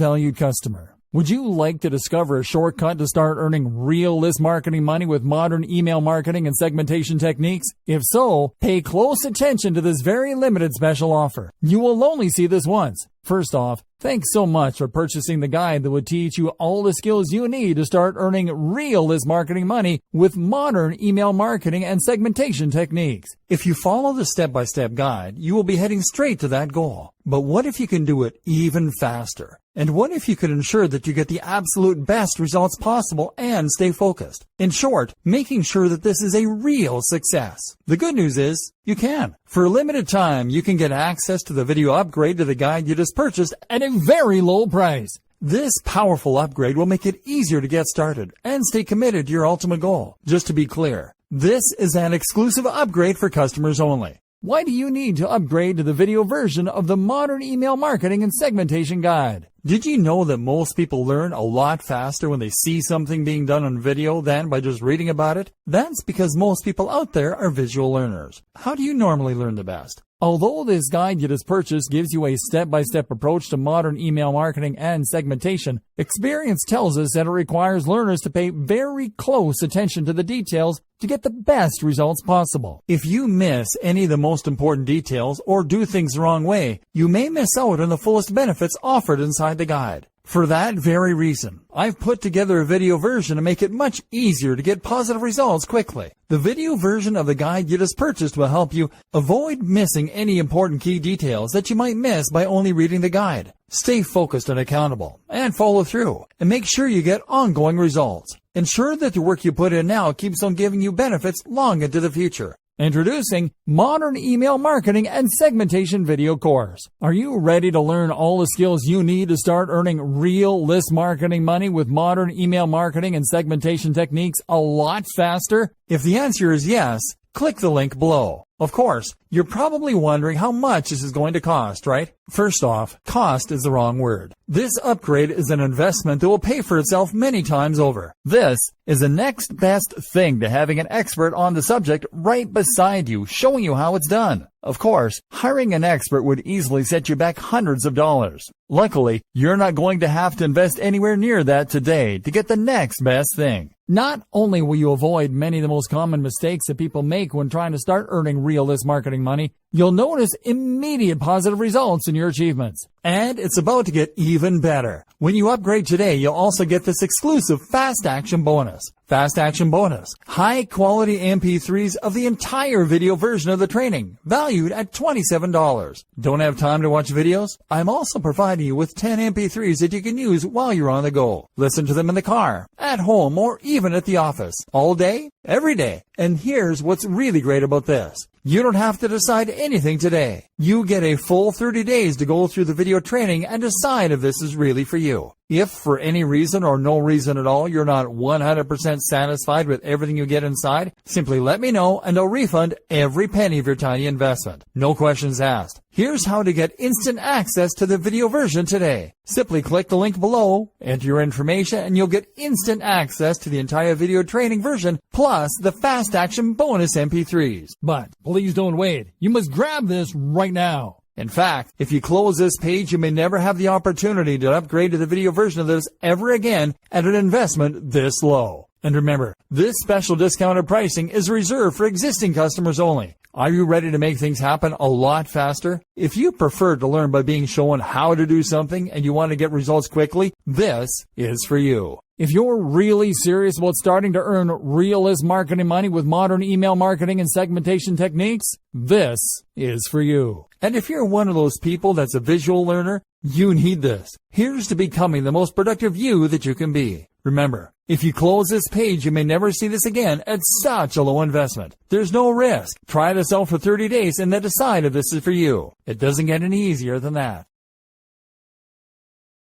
valued customer. Would you like to discover a shortcut to start earning real list marketing money with modern email marketing and segmentation techniques? If so, pay close attention to this very limited special offer. You will only see this once. First off, thanks so much for purchasing the guide that would teach you all the skills you need to start earning real list marketing money with modern email marketing and segmentation techniques. If you follow the step-by-step guide, you will be heading straight to that goal. But what if you can do it even faster? And what if you could ensure that you get the absolute best results possible and stay focused? In short, making sure that this is a real success. The good news is, you can. For a limited time, you can get access to the video upgrade to the guide you just purchased at a very low price. This powerful upgrade will make it easier to get started and stay committed to your ultimate goal. Just to be clear, this is an exclusive upgrade for customers only. Why do you need to upgrade to the video version of the Modern Email Marketing and Segmentation Guide? Did you know that most people learn a lot faster when they see something being done on video than by just reading about it? That's because most people out there are visual learners. How do you normally learn the best? Although this guide you just purchased gives you a step-by-step approach to modern email marketing and segmentation, experience tells us that it requires learners to pay very close attention to the details to get the best results possible. If you miss any of the most important details or do things the wrong way, you may miss out on the fullest benefits offered inside the guide. For that very reason, I've put together a video version to make it much easier to get positive results quickly. The video version of the guide you just purchased will help you avoid missing any important key details that you might miss by only reading the guide. Stay focused and accountable, and follow through, and make sure you get ongoing results. Ensure that the work you put in now keeps on giving you benefits long into the future. Introducing Modern Email Marketing and Segmentation Video Course. Are you ready to learn all the skills you need to start earning real list marketing money with modern email marketing and segmentation techniques a lot faster? If the answer is yes, click the link below. Of course, you're probably wondering how much this is going to cost, right? First off, cost is the wrong word. This upgrade is an investment that will pay for itself many times over. This is the next best thing to having an expert on the subject right beside you, showing you how it's done. Of course, hiring an expert would easily set you back hundreds of dollars. Luckily, you're not going to have to invest anywhere near that today to get the next best thing. Not only will you avoid many of the most common mistakes that people make when trying to start earning real list marketing money, you'll notice immediate positive results in your achievements. And it's about to get even better. When you upgrade today, you'll also get this exclusive Fast Action Bonus. Fast Action Bonus. High quality MP3s of the entire video version of the training, valued at $27. Don't have time to watch videos? I'm also providing you with 10 MP3s that you can use while you're on the go. Listen to them in the car, at home, or even at the office. All day, every day. And here's what's really great about this. You don't have to decide anything today. You get a full 30 days to go through the video training and decide if this is really for you. If for any reason or no reason at all you're not 100% satisfied with everything you get inside, simply let me know and I'll refund every penny of your tiny investment. No questions asked. Here's how to get instant access to the video version today. Simply click the link below, enter your information, and you'll get instant access to the entire video training version plus the Fast Action Bonus MP3s. But please don't wait. You must grab this right now. In fact, if you close this page, you may never have the opportunity to upgrade to the video version of this ever again at an investment this low. And remember, this special discounted pricing is reserved for existing customers only. Are you ready to make things happen a lot faster? If you prefer to learn by being shown how to do something and you want to get results quickly, this is for you. If you're really serious about starting to earn real list marketing money with modern email marketing and segmentation techniques, this is for you. And if you're one of those people that's a visual learner, you need this. Here's to becoming the most productive you that you can be. Remember, if you close this page, you may never see this again at such a low investment. There's no risk. Try this out for 30 days and then decide if this is for you. It doesn't get any easier than that.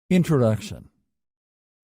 Introduction.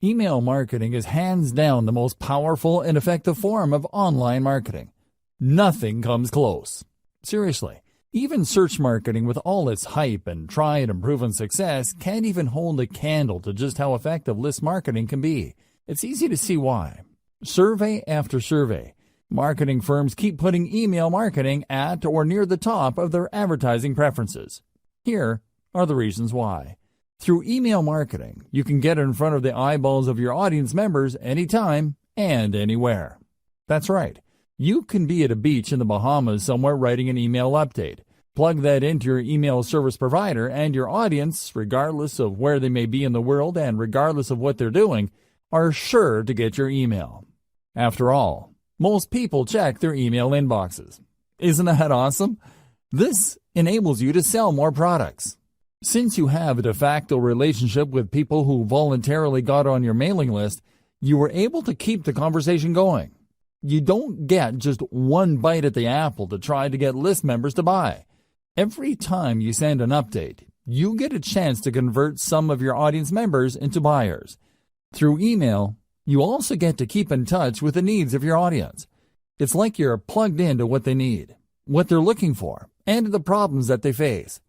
Email marketing is hands down the most powerful and effective form of online marketing. Nothing comes close. Seriously, even search marketing with all its hype and tried and proven success can't even hold a candle to just how effective list marketing can be. It's easy to see why. Survey after survey, marketing firms keep putting email marketing at or near the top of their advertising preferences. Here are the reasons why. Through email marketing, you can get in front of the eyeballs of your audience members anytime and anywhere. That's right. You can be at a beach in the Bahamas somewhere writing an email update. Plug that into your email service provider, and your audience, regardless of where they may be in the world and regardless of what they're doing, are sure to get your email. After all, most people check their email inboxes. Isn't that awesome? This enables you to sell more products. Since you have a de facto relationship with people who voluntarily got on your mailing list, you were able to keep the conversation going. You don't get just one bite at the apple to try to get list members to buy. Every time you send an update, you get a chance to convert some of your audience members into buyers. Through email, you also get to keep in touch with the needs of your audience. It's like you're plugged into what they need, what they're looking for, and the problems that they face.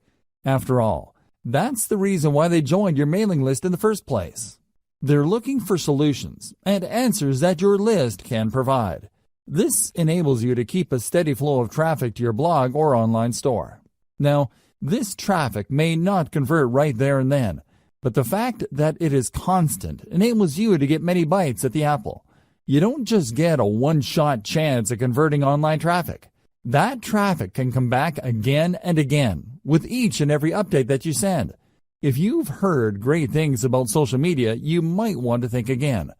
After all, that's the reason why they joined your mailing list in the first place. They're looking for solutions and answers that your list can provide. This enables you to keep a steady flow of traffic to your blog or online store. Now, this traffic may not convert right there and then, but the fact that it is constant enables you to get many bites at the apple. You don't just get a one-shot chance at converting online traffic. That traffic can come back again and again with each and every update that you send. If you've heard great things about social media, you might want to think again.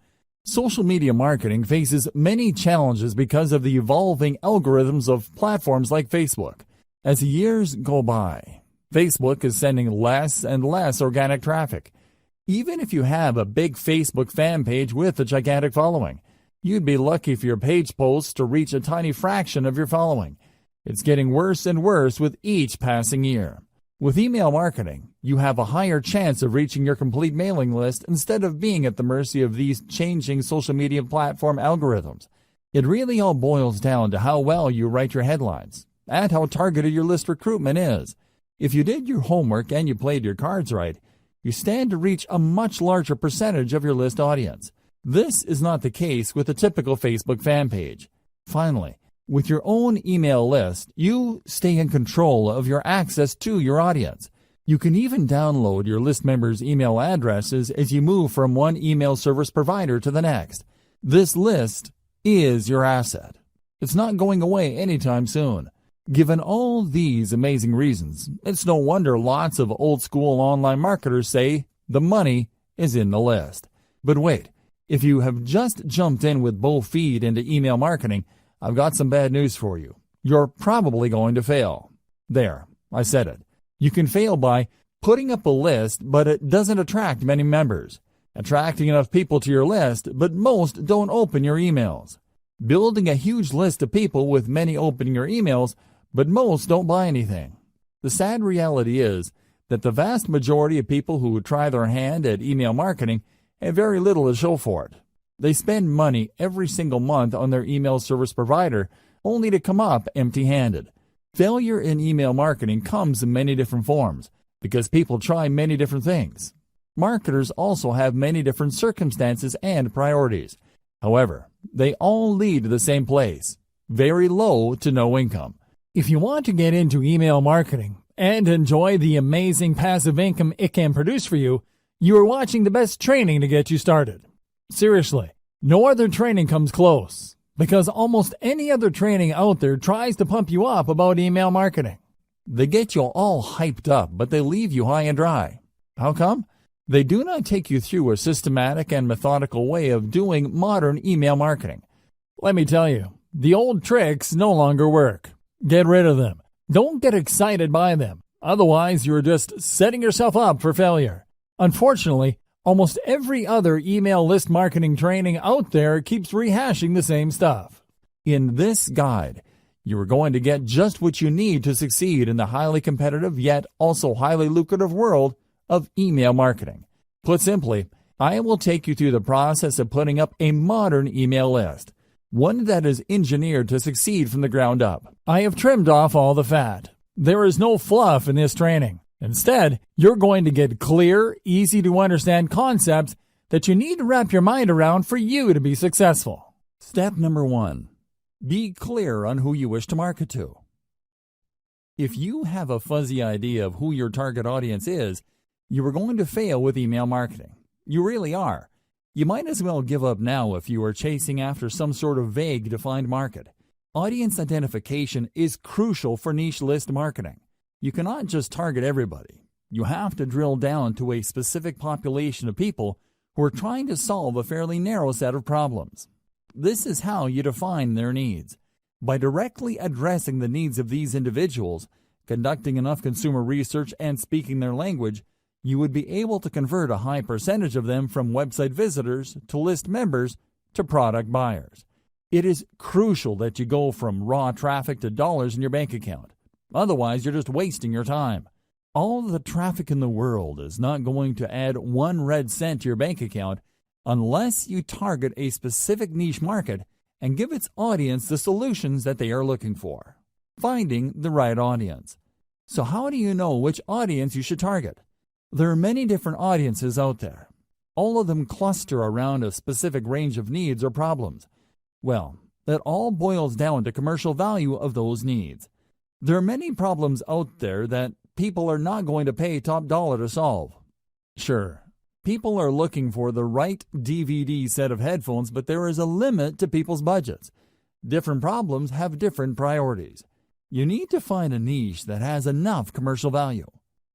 Social media marketing faces many challenges because of the evolving algorithms of platforms like Facebook. As years go by, Facebook is sending less and less organic traffic. Even if you have a big Facebook fan page with a gigantic following, you'd be lucky for your page posts to reach a tiny fraction of your following. It's getting worse and worse with each passing year. With email marketing, you have a higher chance of reaching your complete mailing list instead of being at the mercy of these changing social media platform algorithms. It really all boils down to how well you write your headlines and how targeted your list recruitment is. If you did your homework and you played your cards right, you stand to reach a much larger percentage of your list audience. This is not the case with a typical Facebook fan page. Finally, with your own email list, you stay in control of your access to your audience. You can even download your list members' email addresses as you move from one email service provider to the next. This list is your asset. It's not going away anytime soon. Given all these amazing reasons, it's no wonder lots of old-school online marketers say the money is in the list. But wait, if you have just jumped in with both feet into email marketing, I've got some bad news for you. You're probably going to fail. There, I said it. You can fail by putting up a list, but it doesn't attract many members. Attracting enough people to your list, but most don't open your emails. Building a huge list of people with many opening your emails, but most don't buy anything. The sad reality is that the vast majority of people who try their hand at email marketing have very little to show for it. They spend money every single month on their email service provider only to come up empty-handed. Failure in email marketing comes in many different forms because people try many different things. Marketers also have many different circumstances and priorities. However, they all lead to the same place: very low to no income. If you want to get into email marketing and enjoy the amazing passive income it can produce for you, you are watching the best training to get you started. Seriously, no other training comes close, because almost any other training out there tries to pump you up about email marketing. They get you all hyped up, but they leave you high and dry. How come? They do not take you through a systematic and methodical way of doing modern email marketing. Let me tell you, the old tricks no longer work. Get rid of them. Don't get excited by them. Otherwise, you're just setting yourself up for failure. Unfortunately, almost every other email list marketing training out there keeps rehashing the same stuff. In this guide, you are going to get just what you need to succeed in the highly competitive yet also highly lucrative world of email marketing. Put simply, I will take you through the process of putting up a modern email list, one that is engineered to succeed from the ground up. I have trimmed off all the fat. There is no fluff in this training. Instead, you're going to get clear, easy-to-understand concepts that you need to wrap your mind around for you to be successful. Step number 1. Be clear on who you wish to market to. If you have a fuzzy idea of who your target audience is, You are going to fail with email marketing. You really are. You might as well give up now if you are chasing after some sort of vague defined market. Audience identification is crucial for niche list marketing. You cannot just target everybody. You have to drill down to a specific population of people who are trying to solve a fairly narrow set of problems. This is how you define their needs. By directly addressing the needs of these individuals, conducting enough consumer research, and speaking their language, you would be able to convert a high percentage of them from website visitors to list members to product buyers. It is crucial that you go from raw traffic to dollars in your bank account. Otherwise, you're just wasting your time. All the traffic in the world is not going to add 1 red cent to your bank account unless you target a specific niche market and give its audience the solutions that they are looking for. Finding the right audience. So how do you know which audience you should target? There are many different audiences out there. All of them cluster around a specific range of needs or problems. Well, that all boils down to commercial value of those needs. There are many problems out there that people are not going to pay top dollar to solve. Sure, people are looking for the right DVD set of headphones, but there is a limit to people's budgets. Different problems have different priorities. You need to find a niche that has enough commercial value.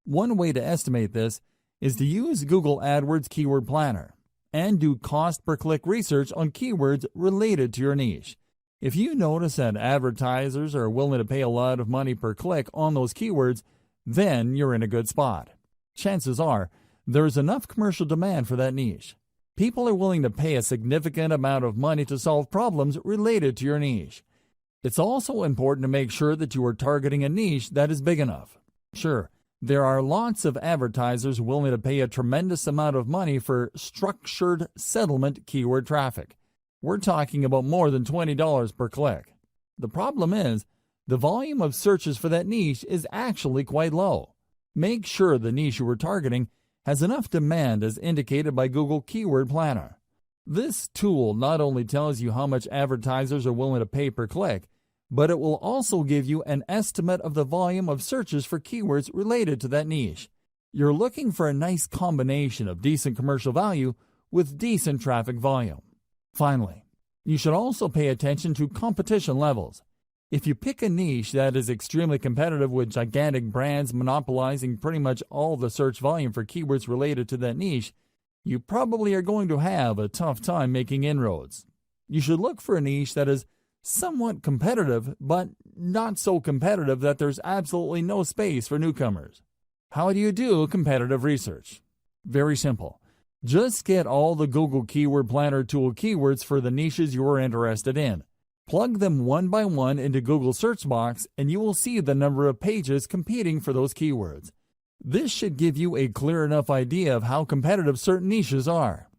One way to estimate this is to use Google AdWords Keyword Planner and do cost per click research on keywords related to your niche. If you notice that advertisers are willing to pay a lot of money per click on those keywords, then you're in a good spot. Chances are there is enough commercial demand for that niche. People are willing to pay a significant amount of money to solve problems related to your niche. It's also important to make sure that you are targeting a niche that is big enough. Sure, there are lots of advertisers willing to pay a tremendous amount of money for structured settlement keyword traffic. We're talking about more than $20 per click. The problem is, the volume of searches for that niche is actually quite low. Make sure the niche you are targeting has enough demand as indicated by Google Keyword Planner. This tool not only tells you how much advertisers are willing to pay per click, but it will also give you an estimate of the volume of searches for keywords related to that niche. You're looking for a nice combination of decent commercial value with decent traffic volume. Finally, you should also pay attention to competition levels. If you pick a niche that is extremely competitive with gigantic brands monopolizing pretty much all the search volume for keywords related to that niche, you probably are going to have a tough time making inroads. You should look for a niche that is somewhat competitive, but not so competitive that there's absolutely no space for newcomers. How do you do competitive research? Very simple. Just get all the Google Keyword Planner tool keywords for the niches you are interested in. Plug them one by one into Google search box and you will see the number of pages competing for those keywords. This should give you a clear enough idea of how competitive certain niches are.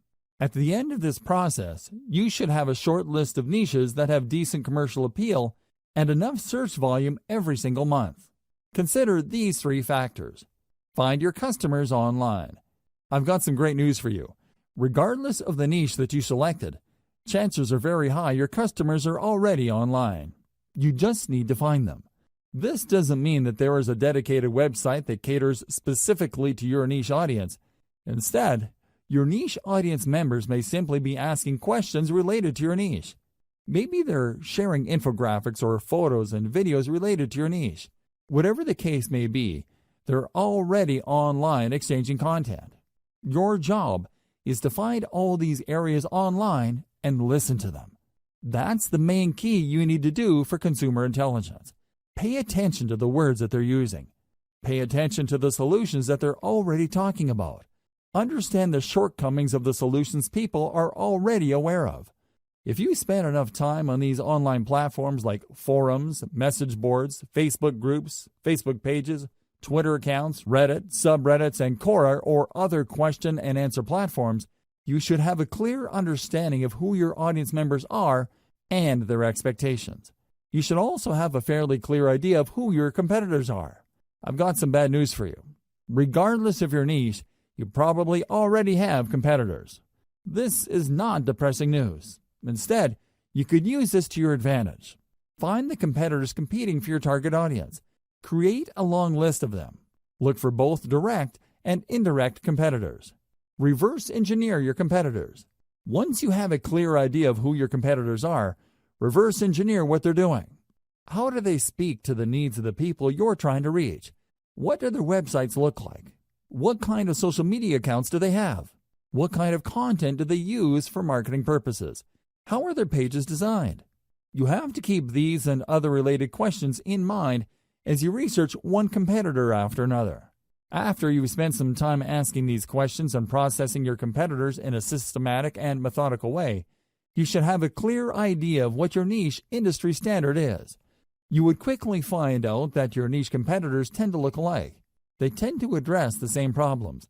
At the end of this process, you should have a short list of niches that have decent commercial appeal and enough search volume every single month. Consider these 3 factors. Find your customers online. I've got some great news for you. Regardless of the niche that you selected, chances are very high your customers are already online. You just need to find them. This doesn't mean that there is a dedicated website that caters specifically to your niche audience. Instead, your niche audience members may simply be asking questions related to your niche. Maybe they're sharing infographics or photos and videos related to your niche. Whatever the case may be, they're already online exchanging content. Your job is to find all these areas online and listen to them. That's the main key you need to do for consumer intelligence. Pay attention to the words that they're using. Pay attention to the solutions that they're already talking about. Understand the shortcomings of the solutions people are already aware of. If you spend enough time on these online platforms like forums, message boards, Facebook groups, Facebook pages, Twitter accounts, Reddit, subreddits, and Quora or other question and answer platforms, you should have a clear understanding of who your audience members are and their expectations. You should also have a fairly clear idea of who your competitors are. I've got some bad news for you. Regardless of your niche, you probably already have competitors. This is not depressing news. Instead, you could use this to your advantage. Find the competitors competing for your target audience. Create a long list of them. Look for both direct and indirect competitors. Reverse engineer your competitors. Once you have a clear idea of who your competitors are, reverse engineer what they're doing. How do they speak to the needs of the people you're trying to reach? What do their websites look like? What kind of social media accounts do they have? What kind of content do they use for marketing purposes? How are their pages designed? You have to keep these and other related questions in mind as you research one competitor after another. After you've spent some time asking these questions and processing your competitors in a systematic and methodical way, you should have a clear idea of what your niche industry standard is. You would quickly find out that your niche competitors tend to look alike. They tend to address the same problems.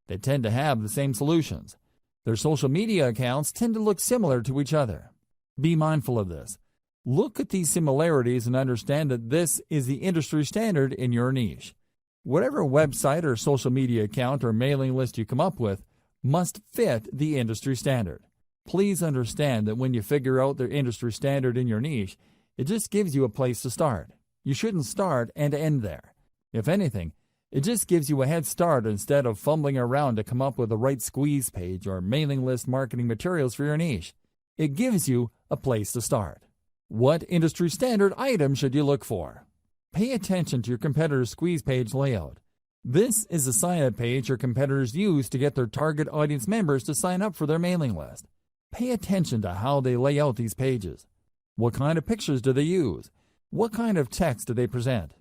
They tend to have the same solutions. Their social media accounts tend to look similar to each other. Be mindful of this. Look at these similarities and understand that this is the industry standard in your niche. Whatever website or social media account or mailing list you come up with must fit the industry standard. Please understand that when you figure out the industry standard in your niche, it just gives you a place to start. You shouldn't start and end there. If anything, it just gives you a head start instead of fumbling around to come up with the right squeeze page or mailing list marketing materials for your niche. It gives you a place to start. What industry standard item should you look for? Pay attention to your competitor's squeeze page layout. This is a sign-up page your competitors use to get their target audience members to sign up for their mailing list. Pay attention to how they lay out these pages. What kind of pictures do they use? What kind of text do they present?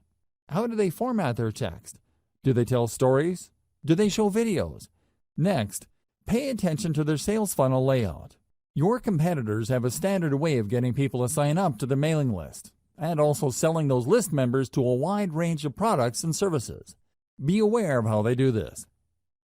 How do they format their text? Do they tell stories? Do they show videos? Next, pay attention to their sales funnel layout. Your competitors have a standard way of getting people to sign up to their mailing list, and also selling those list members to a wide range of products and services. Be aware of how they do this.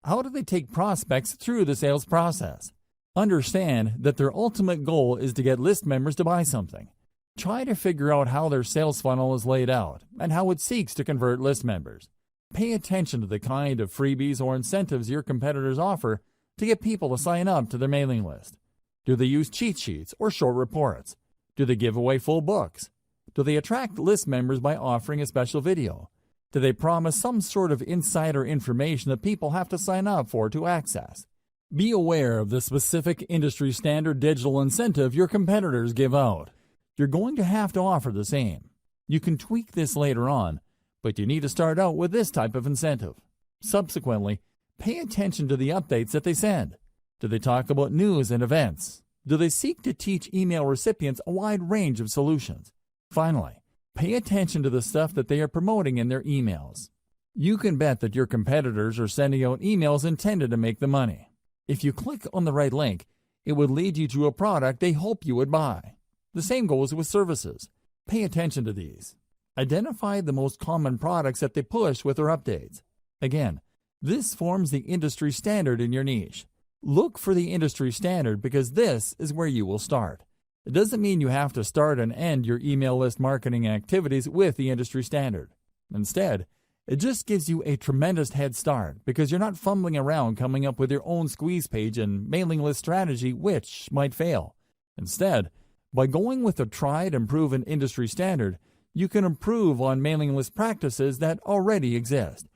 How do they take prospects through the sales process? Understand that their ultimate goal is to get list members to buy something. Try to figure out how their sales funnel is laid out and how it seeks to convert list members. Pay attention to the kind of freebies or incentives your competitors offer to get people to sign up to their mailing list. Do they use cheat sheets or short reports? Do they give away full books? Do they attract list members by offering a special video? Do they promise some sort of insider information that people have to sign up for to access? Be aware of the specific industry standard digital incentive your competitors give out. You're going to have to offer the same. You can tweak this later on, but you need to start out with this type of incentive. Subsequently, pay attention to the updates that they send. Do they talk about news and events? Do they seek to teach email recipients a wide range of solutions? Finally, pay attention to the stuff that they are promoting in their emails. You can bet that your competitors are sending out emails intended to make them money. If you click on the right link, it would lead you to a product they hope you would buy. The same goes with services. Pay attention to these. Identify the most common products that they push with their updates. Again, this forms the industry standard in your niche. Look for the industry standard because this is where you will start. It doesn't mean you have to start and end your email list marketing activities with the industry standard. Instead, it just gives you a tremendous head start because you're not fumbling around coming up with your own squeeze page and mailing list strategy which might fail. Instead, by going with a tried and proven industry standard, you can improve on mailing list practices that already exist.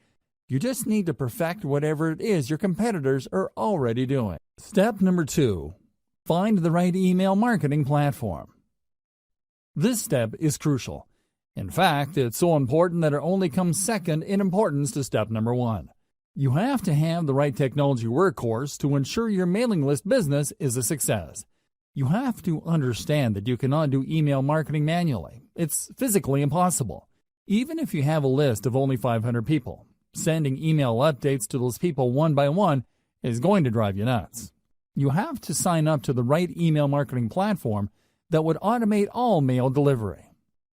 You just need to perfect whatever it is your competitors are already doing. Step number 2. Find the right email marketing platform. This step is crucial. In fact, it's so important that it only comes second in importance to step number 1. You have to have the right technology workhorse to ensure your mailing list business is a success. You have to understand that you cannot do email marketing manually. It's physically impossible. Even if you have a list of only 500 people, sending email updates to those people one by one is going to drive you nuts. You have to sign up to the right email marketing platform that would automate all mail delivery.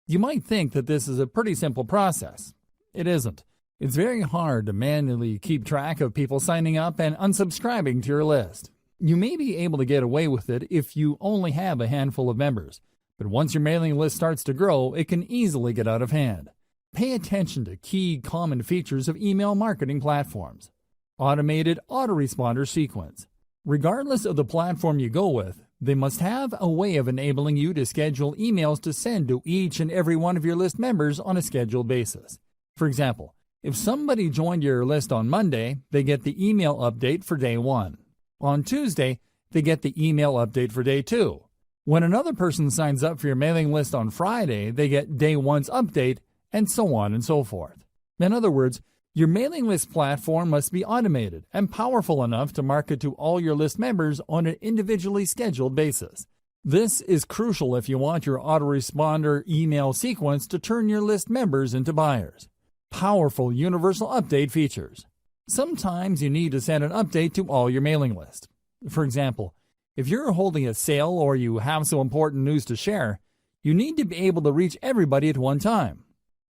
You might think that this is a pretty simple process. It isn't. It's very hard to manually keep track of people signing up and unsubscribing to your list. You may be able to get away with it if you only have a handful of members, but once your mailing list starts to grow, it can easily get out of hand. Pay attention to key common features of email marketing platforms. Automated autoresponder sequence. Regardless of the platform you go with, they must have a way of enabling you to schedule emails to send to each and every one of your list members on a scheduled basis. For example, If somebody joined your list on Monday, they get the email update for day 1. On Tuesday, they get the email update for day 2. When another person signs up for your mailing list on Friday, they get day 1's update, and so on and so forth. In other words, your mailing list platform must be automated and powerful enough to market to all your list members on an individually scheduled basis. This is crucial if you want your autoresponder email sequence to turn your list members into buyers. Powerful universal update features. Sometimes you need to send an update to all your mailing list. For example, if you're holding a sale or you have some important news to share, you need to be able to reach everybody at one time.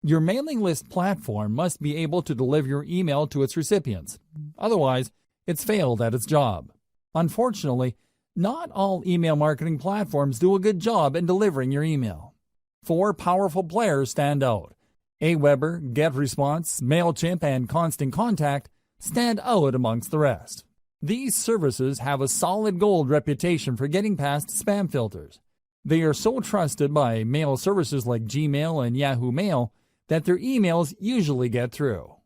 Your mailing list platform must be able to deliver your email to its recipients. Otherwise, it's failed at its job. Unfortunately, not all email marketing platforms do a good job in delivering your email. 4 powerful players stand out. Aweber, GetResponse, MailChimp, and Constant Contact stand out amongst the rest. These services have a solid gold reputation for getting past spam filters. They are so trusted by mail services like Gmail and Yahoo Mail that their emails usually get through.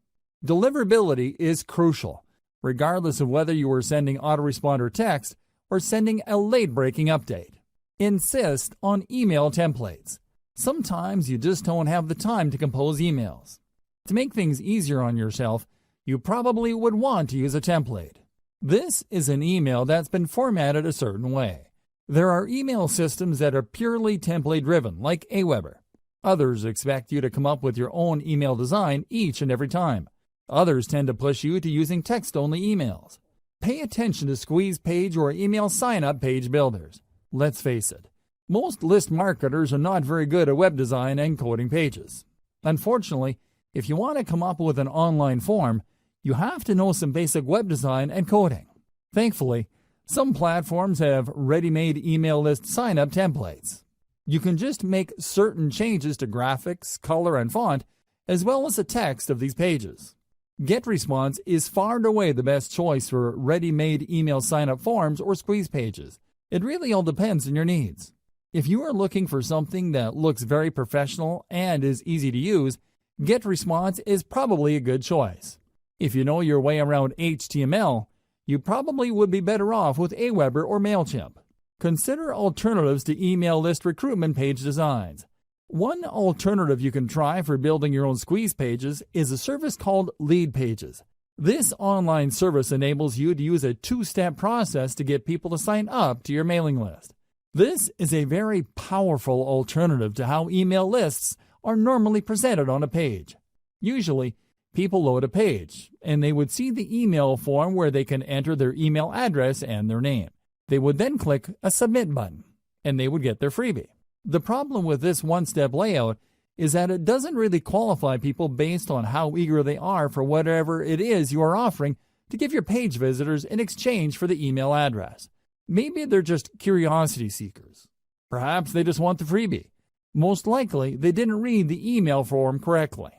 Deliverability is crucial, regardless of whether you are sending autoresponder text or sending a late-breaking update. Insist on email templates. Sometimes you just don't have the time to compose emails. To make things easier on yourself, you probably would want to use a template. This is an email that's been formatted a certain way. There are email systems that are purely template-driven, like Aweber. Others expect you to come up with your own email design each and every time. Others tend to push you to using text-only emails. Pay attention to squeeze page or email sign-up page builders. Let's face it, most list marketers are not very good at web design and coding pages. Unfortunately, if you want to come up with an online form, you have to know some basic web design and coding. Thankfully, some platforms have ready-made email list sign-up templates. You can just make certain changes to graphics, color, and font, as well as the text of these pages. GetResponse is far and away the best choice for ready-made email sign-up forms or squeeze pages. It really all depends on your needs. If you are looking for something that looks very professional and is easy to use, GetResponse is probably a good choice. If you know your way around HTML, you probably would be better off with Aweber or MailChimp. Consider alternatives to email list recruitment page designs. One alternative you can try for building your own squeeze pages is a service called Leadpages. This online service enables you to use a 2-step process to get people to sign up to your mailing list. This is a very powerful alternative to how email lists are normally presented on a page. Usually, people load a page, and they would see the email form where they can enter their email address and their name. They would then click a Submit button, and they would get their freebie. The problem with this one-step layout is that it doesn't really qualify people based on how eager they are for whatever it is you are offering to give your page visitors in exchange for the email address. Maybe they're just curiosity seekers. Perhaps they just want the freebie. Most likely, they didn't read the email form correctly.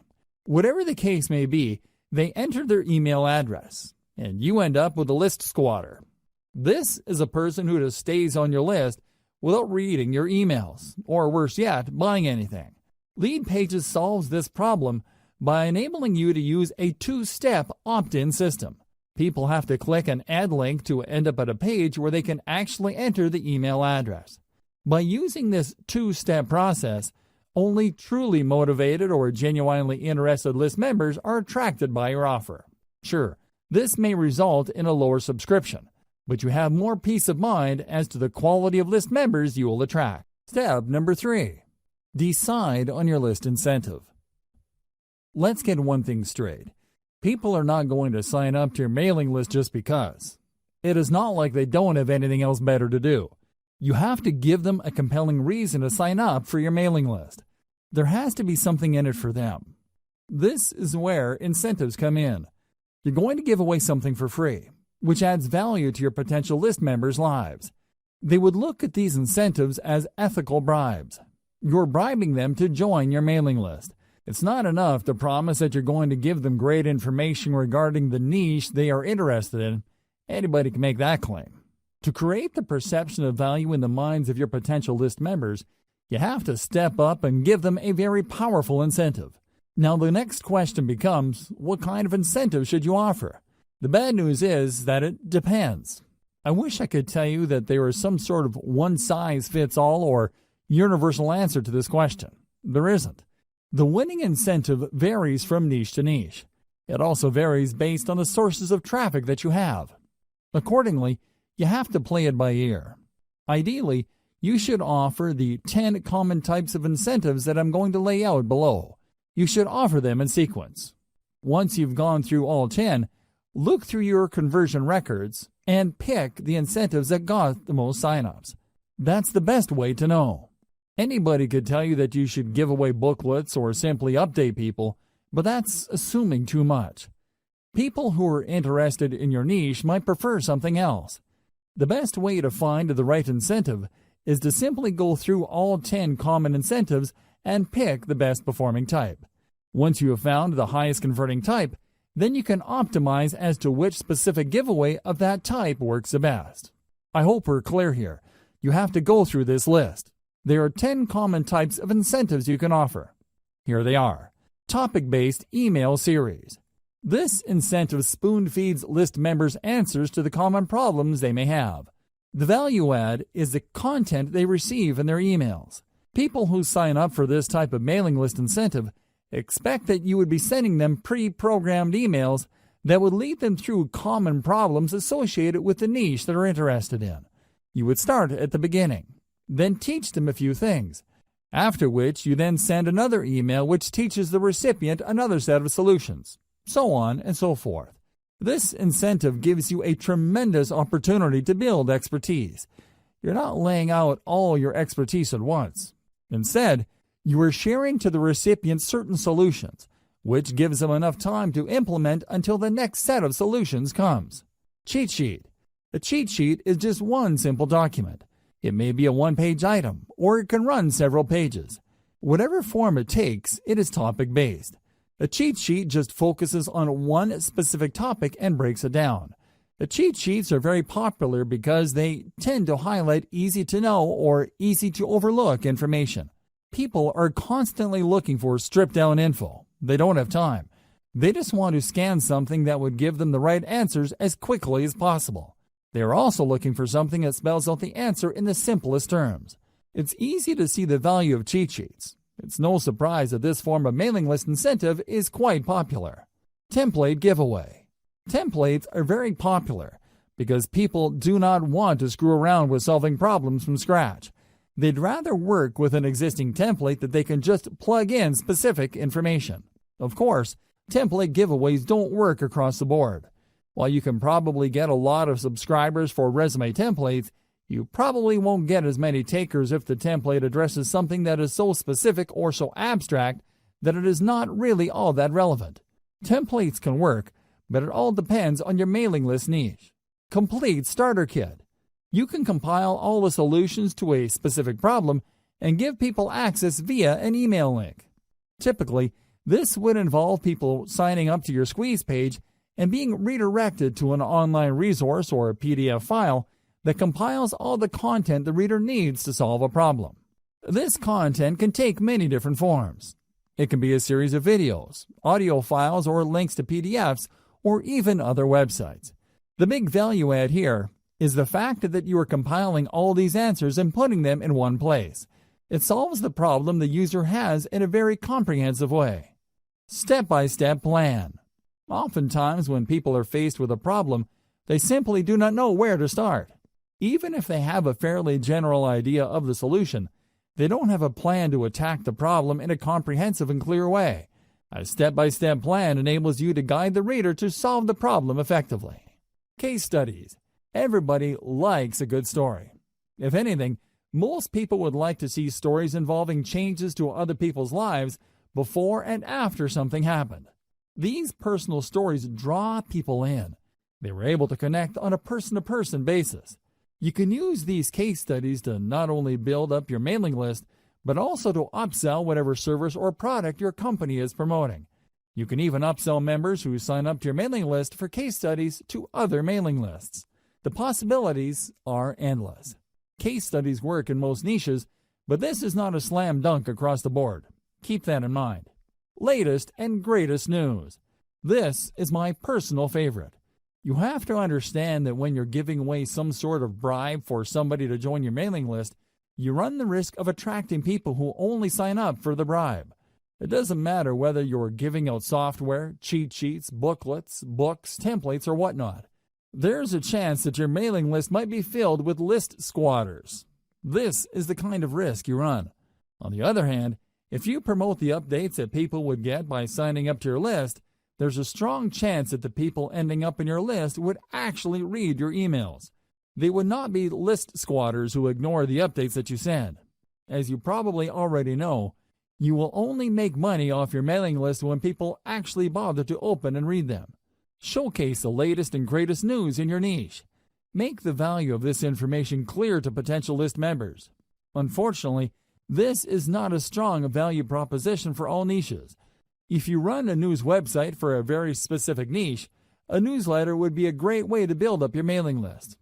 Whatever the case may be, they entered their email address, and you end up with a list squatter. This is a person who just stays on your list without reading your emails, or worse yet, buying anything. Leadpages solves this problem by enabling you to use a 2-step opt-in system. People have to click an add link to end up at a page where they can actually enter the email address. By using this 2-step process, only truly motivated or genuinely interested list members are attracted by your offer. Sure, this may result in a lower subscription, but you have more peace of mind as to the quality of list members you will attract. Step number 3. Decide on your list incentive. Let's get one thing straight. People are not going to sign up to your mailing list just because. It is not like they don't have anything else better to do. You have to give them a compelling reason to sign up for your mailing list. There has to be something in it for them. This is where incentives come in. You're going to give away something for free, which adds value to your potential list members' lives. They would look at these incentives as ethical bribes. You're bribing them to join your mailing list. It's not enough to promise that you're going to give them great information regarding the niche they are interested in. Anybody can make that claim. To create the perception of value in the minds of your potential list members, you have to step up and give them a very powerful incentive. Now the next question becomes, what kind of incentive should you offer? The bad news is that it depends. I wish I could tell you that there is some sort of one-size-fits-all or universal answer to this question. There isn't. The winning incentive varies from niche to niche. It also varies based on the sources of traffic that you have. Accordingly, you have to play it by ear. Ideally, you should offer the 10 common types of incentives that I'm going to lay out below. You should offer them in sequence. Once you've gone through all 10, look through your conversion records and pick the incentives that got the most signups. That's the best way to know. Anybody could tell you that you should give away booklets or simply update people, but that's assuming too much. People who are interested in your niche might prefer something else. The best way to find the right incentive is to simply go through all 10 common incentives and pick the best performing type. Once you have found the highest converting type, then you can optimize as to which specific giveaway of that type works the best. I hope we're clear here. You have to go through this list. There are 10 common types of incentives you can offer. Here they are. Topic-based email series. This incentive spoon-feeds list members answers to the common problems they may have. The value add is the content they receive in their emails. People who sign up for this type of mailing list incentive expect that you would be sending them pre-programmed emails that would lead them through common problems associated with the niche they're interested in. You would start at the beginning, then teach them a few things, after which you then send another email which teaches the recipient another set of solutions, so on and so forth. This incentive gives you a tremendous opportunity to build expertise. You're not laying out all your expertise at once. Instead, you are sharing to the recipient certain solutions, which gives them enough time to implement until the next set of solutions comes. Cheat sheet. A cheat sheet is just one simple document. It may be a one-page item, or it can run several pages. Whatever form it takes, it is topic-based. A cheat sheet just focuses on one specific topic and breaks it down. The cheat sheets are very popular because they tend to highlight easy-to-know or easy-to-overlook information. People are constantly looking for stripped-down info. They don't have time. They just want to scan something that would give them the right answers as quickly as possible. They are also looking for something that spells out the answer in the simplest terms. It's easy to see the value of cheat sheets. It's no surprise that this form of mailing list incentive is quite popular. Template giveaway. Templates are very popular because people do not want to screw around with solving problems from scratch. They'd rather work with an existing template that they can just plug in specific information. Of course, template giveaways don't work across the board. While you can probably get a lot of subscribers for resume templates, you probably won't get as many takers if the template addresses something that is so specific or so abstract that it is not really all that relevant. Templates can work, but it all depends on your mailing list niche. Complete starter kit. You can compile all the solutions to a specific problem and give people access via an email link. Typically, this would involve people signing up to your squeeze page and being redirected to an online resource or a PDF file that compiles all the content the reader needs to solve a problem. This content can take many different forms. It can be a series of videos, audio files, or links to PDFs, or even other websites. The big value add here is the fact that you are compiling all these answers and putting them in one place. It solves the problem the user has in a very comprehensive way. Step-by-step plan. Oftentimes, when people are faced with a problem, they simply do not know where to start. Even if they have a fairly general idea of the solution, they don't have a plan to attack the problem in a comprehensive and clear way. A step-by-step plan enables you to guide the reader to solve the problem effectively. Case studies. Everybody likes a good story. If anything, most people would like to see stories involving changes to other people's lives before and after something happened. These personal stories draw people in. They were able to connect on a person-to-person basis. You can use these case studies to not only build up your mailing list, but also to upsell whatever service or product your company is promoting. You can even upsell members who sign up to your mailing list for case studies to other mailing lists. The possibilities are endless. Case studies work in most niches, but this is not a slam dunk across the board. Keep that in mind. latest and greatest news. This is my personal favorite. You have to understand that when you're giving away some sort of bribe for somebody to join your mailing list, you run the risk of attracting people who only sign up for the bribe. It doesn't matter whether you're giving out software, cheat sheets, booklets, books, templates, or whatnot. There's a chance that your mailing list might be filled with list squatters. This is the kind of risk you run. On the other hand, if you promote the updates that people would get by signing up to your list, there's a strong chance that the people ending up in your list would actually read your emails. They would not be list squatters who ignore the updates that you send. As you probably already know, you will only make money off your mailing list when people actually bother to open and read them. Showcase the latest and greatest news in your niche. Make the value of this information clear to potential list members. Unfortunately, this is not a strong value proposition for all niches. If you run a news website for a very specific niche, a newsletter would be a great way to build up your mailing list.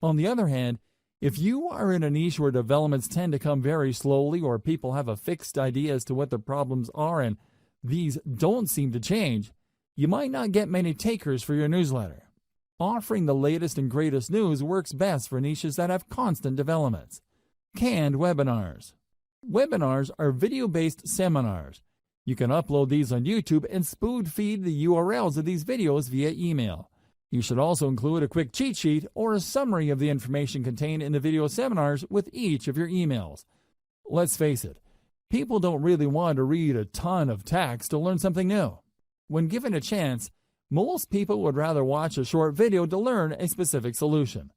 On the other hand, if you are in a niche where developments tend to come very slowly or people have a fixed idea as to what the problems are and these don't seem to change, you might not get many takers for your newsletter. Offering the latest and greatest news works best for niches that have constant developments. Canned webinars. Webinars are video-based seminars. You can upload these on YouTube and spoon feed the URLs of these videos via email. You should also include a quick cheat sheet or a summary of the information contained in the video seminars with each of your emails. Let's face it, people don't really want to read a ton of text to learn something new. When given a chance, most people would rather watch a short video to learn a specific solution.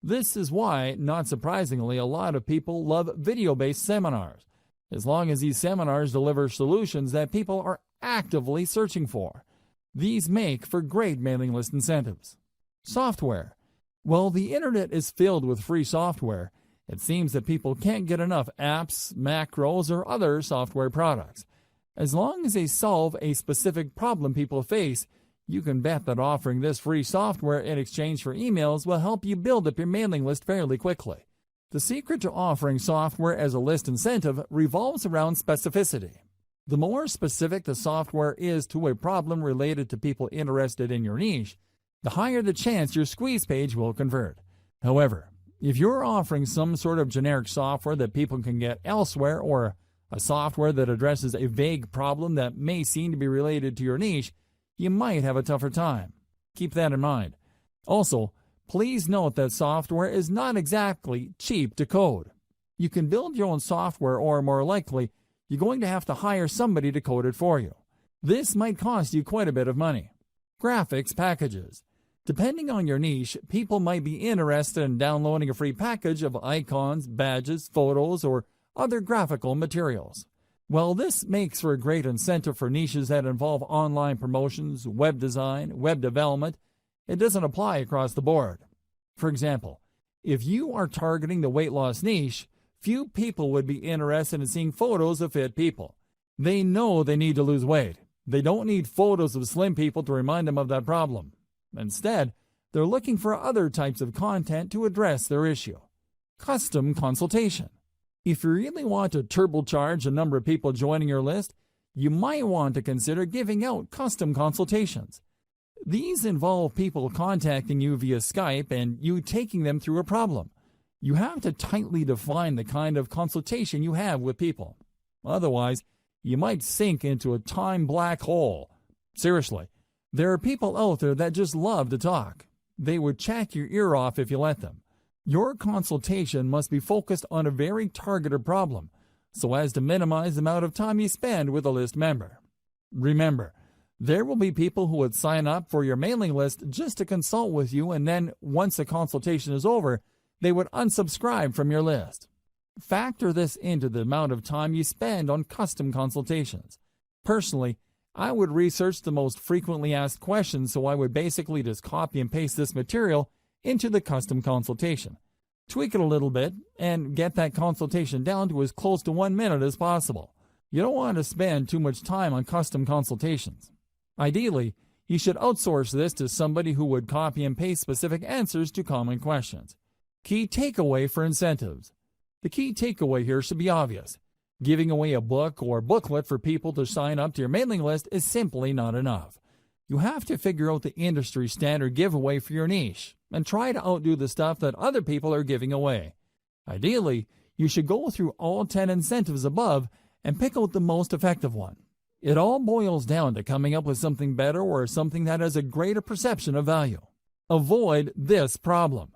This is why, not surprisingly, a lot of people love video-based seminars, as long as these seminars deliver solutions that people are actively searching for. These make for great mailing list incentives. Software. While the internet is filled with free software, it seems that people can't get enough apps, macros, or other software products. As long as they solve a specific problem people face, you can bet that offering this free software in exchange for emails will help you build up your mailing list fairly quickly. The secret to offering software as a list incentive revolves around specificity. The more specific the software is to a problem related to people interested in your niche, the higher the chance your squeeze page will convert. However, if you're offering some sort of generic software that people can get elsewhere or a software that addresses a vague problem that may seem to be related to your niche, you might have a tougher time. Keep that in mind. Also, please note that software is not exactly cheap to code. You can build your own software or, more likely, you're going to have to hire somebody to code it for you. This might cost you quite a bit of money. Graphics packages. Depending on your niche, people might be interested in downloading a free package of icons, badges, photos, or other graphical materials. While this makes for a great incentive for niches that involve online promotions, web design, web development, it doesn't apply across the board. For example, if you are targeting the weight loss niche, few people would be interested in seeing photos of fit people. They know they need to lose weight. They don't need photos of slim people to remind them of that problem. Instead, they're looking for other types of content to address their issue. Custom consultation. If you really want to turbocharge the number of people joining your list, you might want to consider giving out custom consultations. These involve people contacting you via Skype and you taking them through a problem. You have to tightly define the kind of consultation you have with people. Otherwise, you might sink into a time black hole. Seriously, there are people out there that just love to talk. They would chat your ear off if you let them. Your consultation must be focused on a very targeted problem, so as to minimize the amount of time you spend with a list member. Remember, there will be people who would sign up for your mailing list just to consult with you, and then, once the consultation is over, they would unsubscribe from your list. Factor this into the amount of time you spend on custom consultations. Personally, I would research the most frequently asked questions, so I would basically just copy and paste this material into the custom consultation. Tweak it a little bit and get that consultation down to as close to 1 minute as possible. You don't want to spend too much time on custom consultations. Ideally, you should outsource this to somebody who would copy and paste specific answers to common questions. Key takeaway for incentives. The key takeaway here should be obvious. Giving away a book or booklet for people to sign up to your mailing list is simply not enough. You have to figure out the industry standard giveaway for your niche and try to outdo the stuff that other people are giving away. Ideally, you should go through all 10 incentives above and pick out the most effective one. It all boils down to coming up with something better or something that has a greater perception of value. Avoid this problem.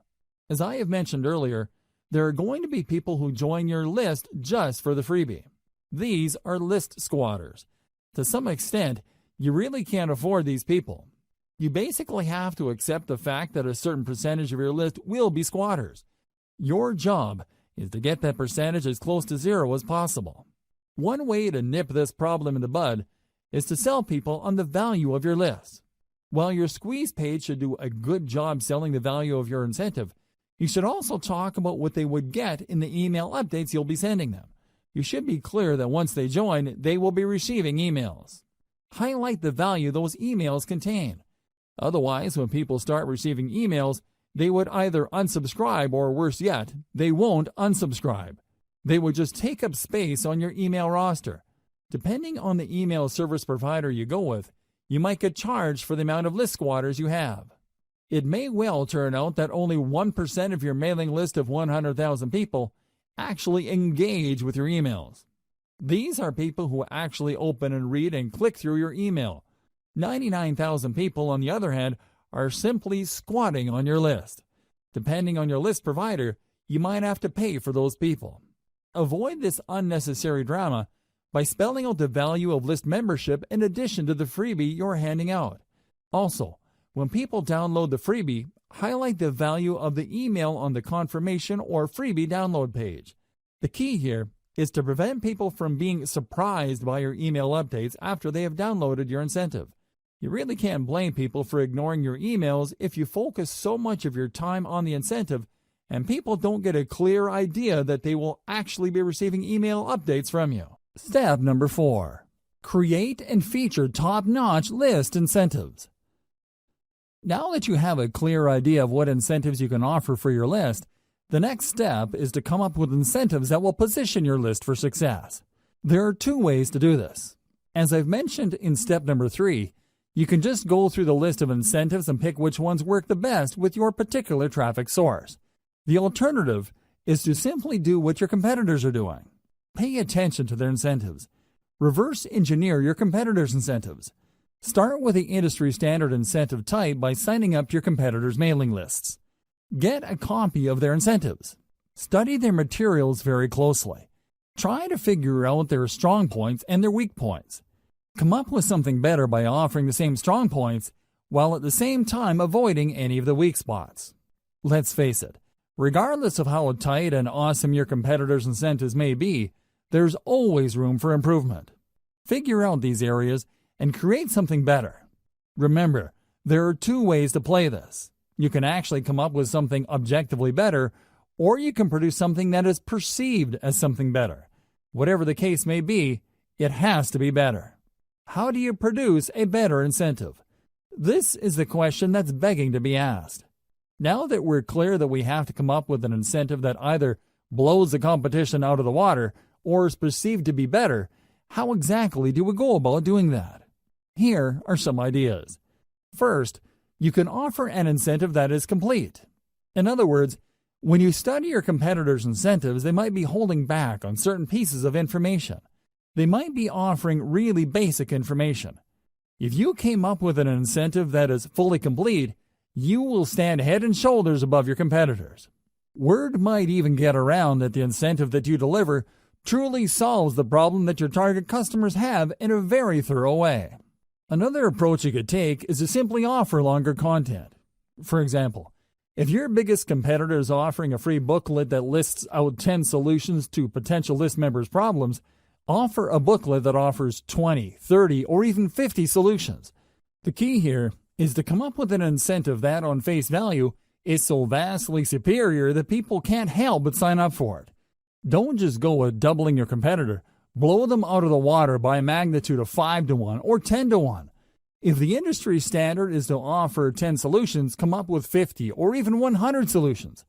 As I have mentioned earlier, there are going to be people who join your list just for the freebie. These are list squatters. To some extent, you really can't afford these people. You basically have to accept the fact that a certain percentage of your list will be squatters. Your job is to get that percentage as close to zero as possible. One way to nip this problem in the bud is to sell people on the value of your list. While your squeeze page should do a good job selling the value of your incentive, you should also talk about what they would get in the email updates you'll be sending them. You should be clear that once they join, they will be receiving emails. Highlight the value those emails contain. Otherwise, when people start receiving emails, they would either unsubscribe or, worse yet, they won't unsubscribe. They would just take up space on your email roster. Depending on the email service provider you go with, you might get charged for the amount of list squatters you have. It may well turn out that only 1% of your mailing list of 100,000 people actually engage with your emails. These are people who actually open and read and click through your email. 99,000 people, on the other hand, are simply squatting on your list. Depending on your list provider, you might have to pay for those people. Avoid this unnecessary drama by spelling out the value of list membership in addition to the freebie you're handing out. Also, when people download the freebie, highlight the value of the email on the confirmation or freebie download page. The key here is to prevent people from being surprised by your email updates after they have downloaded your incentive. You really can't blame people for ignoring your emails if you focus so much of your time on the incentive and people don't get a clear idea that they will actually be receiving email updates from you. Step number 4. Create and feature top-notch list incentives. Now that you have a clear idea of what incentives you can offer for your list, the next step is to come up with incentives that will position your list for success. There are 2 ways to do this. As I've mentioned in step number 3, you can just go through the list of incentives and pick which ones work the best with your particular traffic source. The alternative is to simply do what your competitors are doing. Pay attention to their incentives. Reverse engineer your competitors' incentives. Start with the industry standard incentive type by signing up your competitors' mailing lists. Get a copy of their incentives. Study their materials very closely. Try to figure out their strong points and their weak points. Come up with something better by offering the same strong points while at the same time avoiding any of the weak spots. Let's face it, regardless of how tight and awesome your competitors' incentives may be, there's always room for improvement. Figure out these areas and create something better. Remember, there are 2 ways to play this. You can actually come up with something objectively better, or you can produce something that is perceived as something better. Whatever the case may be, it has to be better. How do you produce a better incentive? This is the question that's begging to be asked. Now that we're clear that we have to come up with an incentive that either blows the competition out of the water or is perceived to be better, how exactly do we go about doing that? Here are some ideas. First, you can offer an incentive that is complete. In other words, when you study your competitors' incentives, they might be holding back on certain pieces of information. They might be offering really basic information. If you came up with an incentive that is fully complete, you will stand head and shoulders above your competitors. Word might even get around that the incentive that you deliver truly solves the problem that your target customers have in a very thorough way. Another approach you could take is to simply offer longer content. For example, if your biggest competitor is offering a free booklet that lists out 10 solutions to potential list members' problems, offer a booklet that offers 20, 30, or even 50 solutions. The key here is to come up with an incentive that, on face value, is so vastly superior that people can't help but sign up for it. Don't just go with doubling your competitor. Blow them out of the water by a magnitude of 5 to 1 or 10 to 1. If the industry standard is to offer 10 solutions, come up with 50 or even 100 solutions.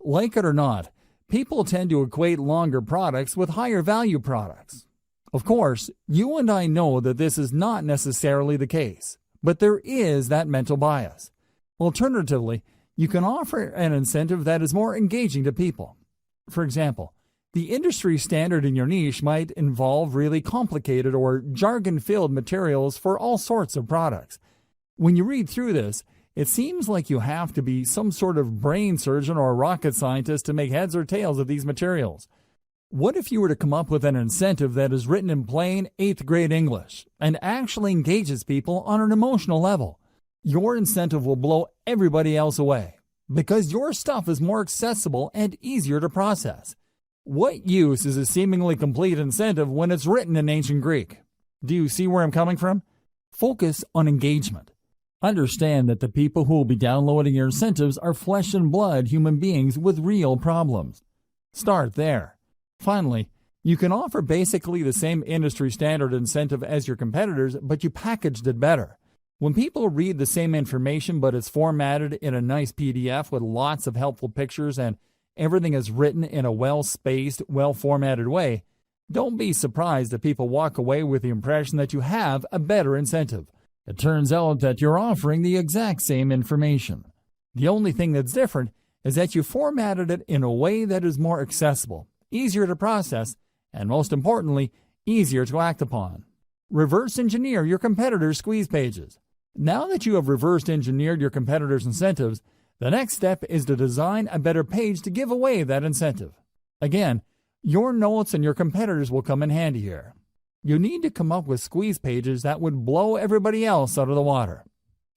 Like it or not, People tend to equate longer products with higher value products. Of course, you and I know that this is not necessarily the case, but there is that mental bias. Alternatively, you can offer an incentive that is more engaging to people. For example, the industry standard in your niche might involve really complicated or jargon-filled materials for all sorts of products. When you read through this, it seems like you have to be some sort of brain surgeon or a rocket scientist to make heads or tails of these materials. What if you were to come up with an incentive that is written in plain 8th grade English and actually engages people on an emotional level? Your incentive will blow everybody else away because your stuff is more accessible and easier to process. What use is a seemingly complete incentive when it's written in ancient Greek? Do you see where I'm coming from? Focus on engagement. Understand that the people who will be downloading your incentives are flesh and blood human beings with real problems. Start there. Finally, you can offer basically the same industry standard incentive as your competitors, but you packaged it better. When people read the same information, but it's formatted in a nice PDF with lots of helpful pictures and everything is written in a well-spaced, well-formatted way, don't be surprised that people walk away with the impression that you have a better incentive. It turns out that you're offering the exact same information. The only thing that's different is that you formatted it in a way that is more accessible, easier to process, and most importantly, easier to act upon. Reverse engineer your competitors' squeeze pages. Now that you have reverse engineered your competitors' incentives, the next step is to design a better page to give away that incentive. Again, your notes and your competitors will come in handy here. You need to come up with squeeze pages that would blow everybody else out of the water.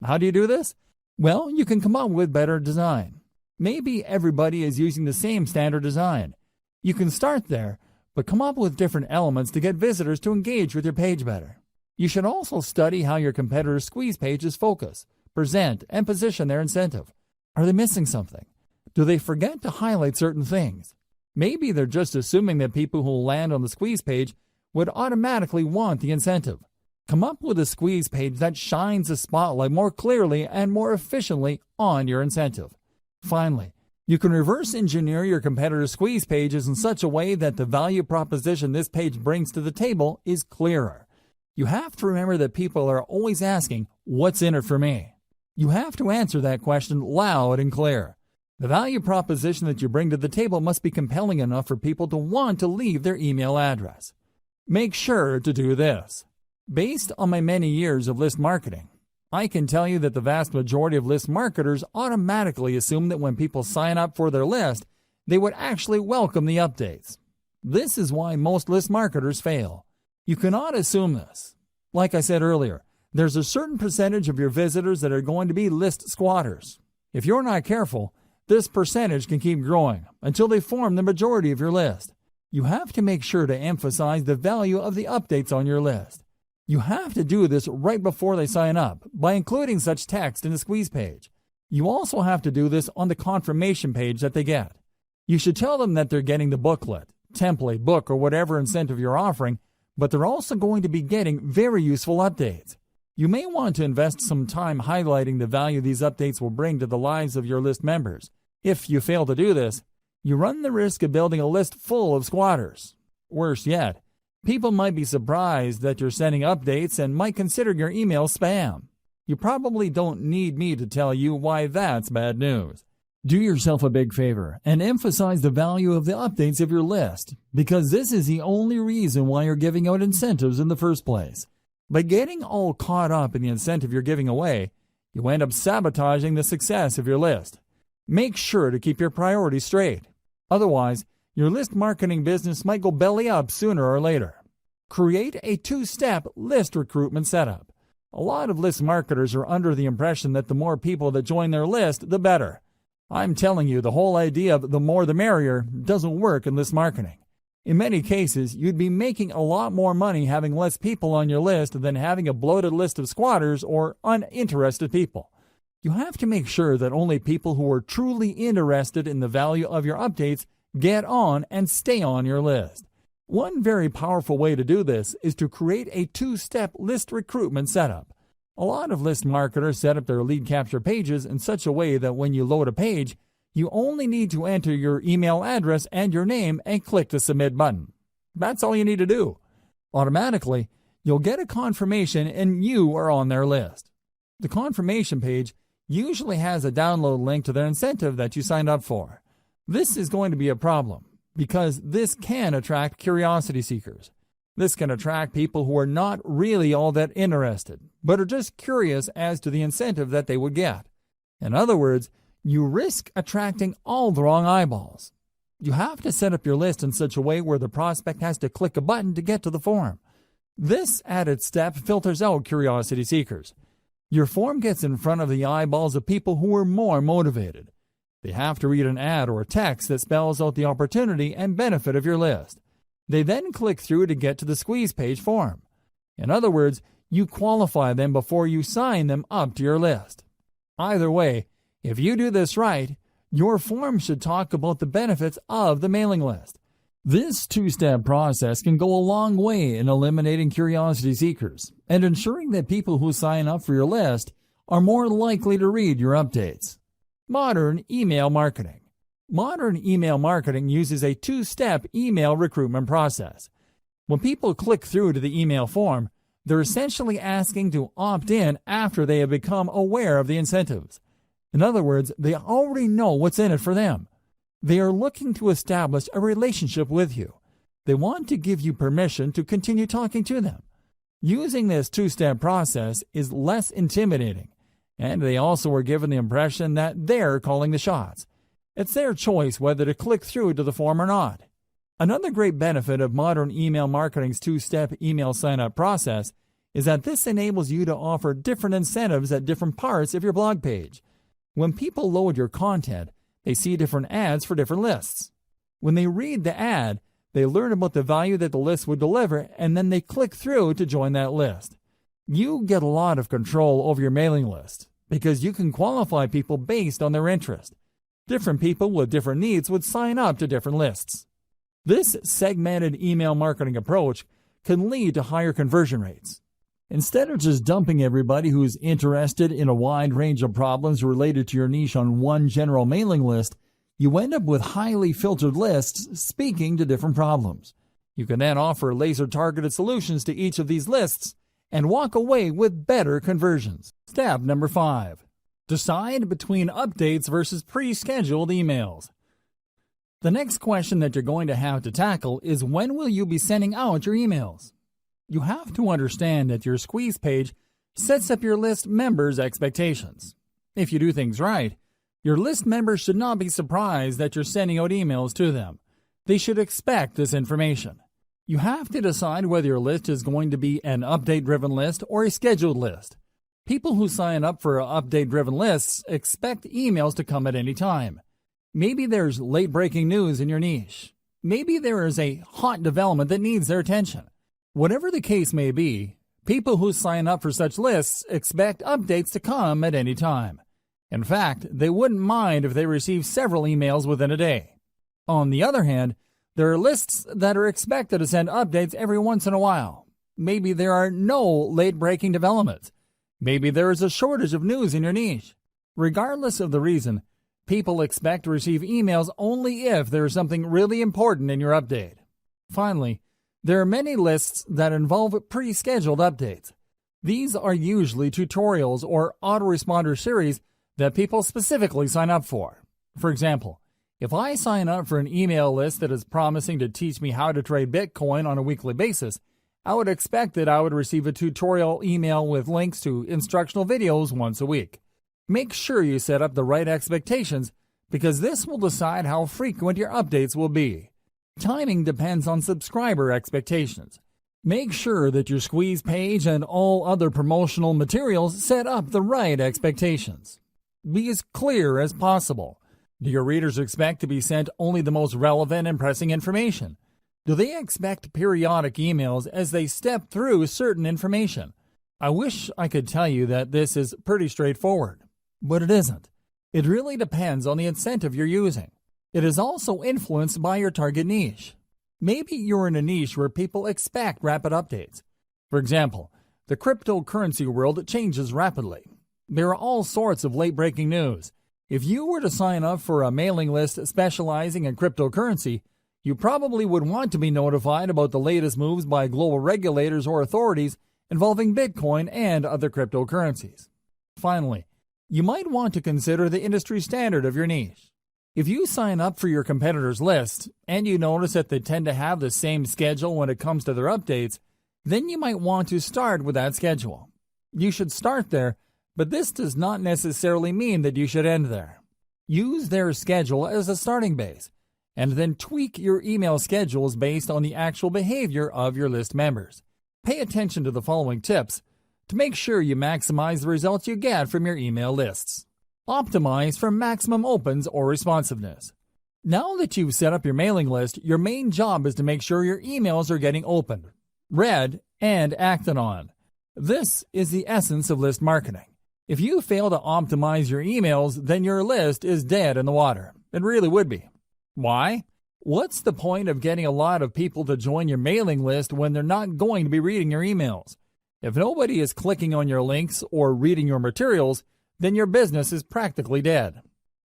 How do you do this? Well, you can come up with better design. Maybe everybody is using the same standard design. You can start there, but come up with different elements to get visitors to engage with your page better. You should also study how your competitors' squeeze pages focus, present, and position their incentive. Are they missing something? Do they forget to highlight certain things? Maybe they're just assuming that people who land on the squeeze page would automatically want the incentive. Come up with a squeeze page that shines the spotlight more clearly and more efficiently on your incentive. Finally, you can reverse engineer your competitors' squeeze pages in such a way that the value proposition this page brings to the table is clearer. You have to remember that people are always asking, "What's in it for me?" You have to answer that question loud and clear. The value proposition that you bring to the table must be compelling enough for people to want to leave their email address. Make sure to do this. Based on my many years of list marketing, I can tell you that the vast majority of list marketers automatically assume that when people sign up for their list, they would actually welcome the updates. This is why most list marketers fail. You cannot assume this. Like I said earlier, there's a certain percentage of your visitors that are going to be list squatters. If you're not careful, this percentage can keep growing until they form the majority of your list. You have to make sure to emphasize the value of the updates on your list. You have to do this right before they sign up by including such text in the squeeze page. You also have to do this on the confirmation page that they get. You should tell them that they're getting the booklet, template, book, or whatever incentive you're offering, but they're also going to be getting very useful updates. You may want to invest some time highlighting the value these updates will bring to the lives of your list members. If you fail to do this, you run the risk of building a list full of squatters. Worse yet, people might be surprised that you're sending updates and might consider your email spam. You probably don't need me to tell you why that's bad news. Do yourself a big favor and emphasize the value of the updates of your list, because this is the only reason why you're giving out incentives in the first place. By getting all caught up in the incentive you're giving away, you end up sabotaging the success of your list. Make sure to keep your priorities straight. Otherwise, your list marketing business might go belly up sooner or later. Create a two-step list recruitment setup. A lot of list marketers are under the impression that the more people that join their list, the better. I'm telling you, the whole idea of the more the merrier doesn't work in list marketing. In many cases, you'd be making a lot more money having less people on your list than having a bloated list of squatters or uninterested people. You have to make sure that only people who are truly interested in the value of your updates get on and stay on your list. One very powerful way to do this is to create a two-step list recruitment setup. A lot of list marketers set up their lead capture pages in such a way that when you load a page, You only need to enter your email address and your name and click the Submit button. That's all you need to do. Automatically, you'll get a confirmation and you are on their list. The confirmation page usually has a download link to their incentive that you signed up for. This is going to be a problem because this can attract curiosity seekers. This can attract people who are not really all that interested, but are just curious as to the incentive that they would get. In other words, you risk attracting all the wrong eyeballs. You have to set up your list in such a way where the prospect has to click a button to get to the form. This added step filters out curiosity seekers. Your form gets in front of the eyeballs of people who are more motivated. They have to read an ad or a text that spells out the opportunity and benefit of your list. They then click through to get to the squeeze page form. In other words, you qualify them before you sign them up to your list. Either way, if you do this right, your form should talk about the benefits of the mailing list. This two-step process can go a long way in eliminating curiosity seekers and ensuring that people who sign up for your list are more likely to read your updates. Modern email marketing. Modern email marketing uses a two-step email recruitment process. When people click through to the email form, they're essentially asking to opt in after they have become aware of the incentives. In other words, they already know what's in it for them. They are looking to establish a relationship with you. They want to give you permission to continue talking to them. Using this two-step process is less intimidating, and they also are given the impression that they're calling the shots. It's their choice whether to click through to the form or not. Another great benefit of modern email marketing's two-step email sign-up process is that this enables you to offer different incentives at different parts of your blog page. When people load your content, they see different ads for different lists. When they read the ad, they learn about the value that the list would deliver, and then they click through to join that list. You get a lot of control over your mailing list because you can qualify people based on their interest. Different people with different needs would sign up to different lists. This segmented email marketing approach can lead to higher conversion rates. Instead of just dumping everybody who's interested in a wide range of problems related to your niche on one general mailing list, you end up with highly filtered lists speaking to different problems. You can then offer laser-targeted solutions to each of these lists and walk away with better conversions. Step number 5. Decide between updates versus pre-scheduled emails. The next question that you're going to have to tackle is when will you be sending out your emails? You have to understand that your squeeze page sets up your list members' expectations. If you do things right, your list members should not be surprised that you're sending out emails to them. They should expect this information. You have to decide whether your list is going to be an update-driven list or a scheduled list. People who sign up for update-driven lists expect emails to come at any time. Maybe there's late-breaking news in your niche. Maybe there is a hot development that needs their attention. Whatever the case may be, people who sign up for such lists expect updates to come at any time. In fact, they wouldn't mind if they receive several emails within a day. On the other hand, there are lists that are expected to send updates every once in a while. Maybe there are no late-breaking developments. Maybe there is a shortage of news in your niche. Regardless of the reason, people expect to receive emails only if there is something really important in your update. Finally, there are many lists that involve pre-scheduled updates. These are usually tutorials or autoresponder series that people specifically sign up for. For example, if I sign up for an email list that is promising to teach me how to trade Bitcoin on a weekly basis, I would expect that I would receive a tutorial email with links to instructional videos once a week. Make sure you set up the right expectations because this will decide how frequent your updates will be. Timing depends on subscriber expectations. Make sure that your squeeze page and all other promotional materials set up the right expectations. Be as clear as possible. Do your readers expect to be sent only the most relevant and pressing information? Do they expect periodic emails as they step through certain information? I wish I could tell you that this is pretty straightforward, but it isn't. It really depends on the incentive you're using. It is also influenced by your target niche. Maybe you're in a niche where people expect rapid updates. For example, the cryptocurrency world changes rapidly. There are all sorts of late-breaking news. If you were to sign up for a mailing list specializing in cryptocurrency, you probably would want to be notified about the latest moves by global regulators or authorities involving Bitcoin and other cryptocurrencies. Finally, you might want to consider the industry standard of your niche. If you sign up for your competitors' list and you notice that they tend to have the same schedule when it comes to their updates, then you might want to start with that schedule. You should start there, but this does not necessarily mean that you should end there. Use their schedule as a starting base, and then tweak your email schedules based on the actual behavior of your list members. Pay attention to the following tips to make sure you maximize the results you get from your email lists. Optimize for maximum opens or responsiveness. Now that you've set up your mailing list, your main job is to make sure your emails are getting opened, read, and acted on. This is the essence of list marketing. If you fail to optimize your emails, then your list is dead in the water. It really would be. Why? What's the point of getting a lot of people to join your mailing list when they're not going to be reading your emails? If nobody is clicking on your links or reading your materials, then your business is practically dead.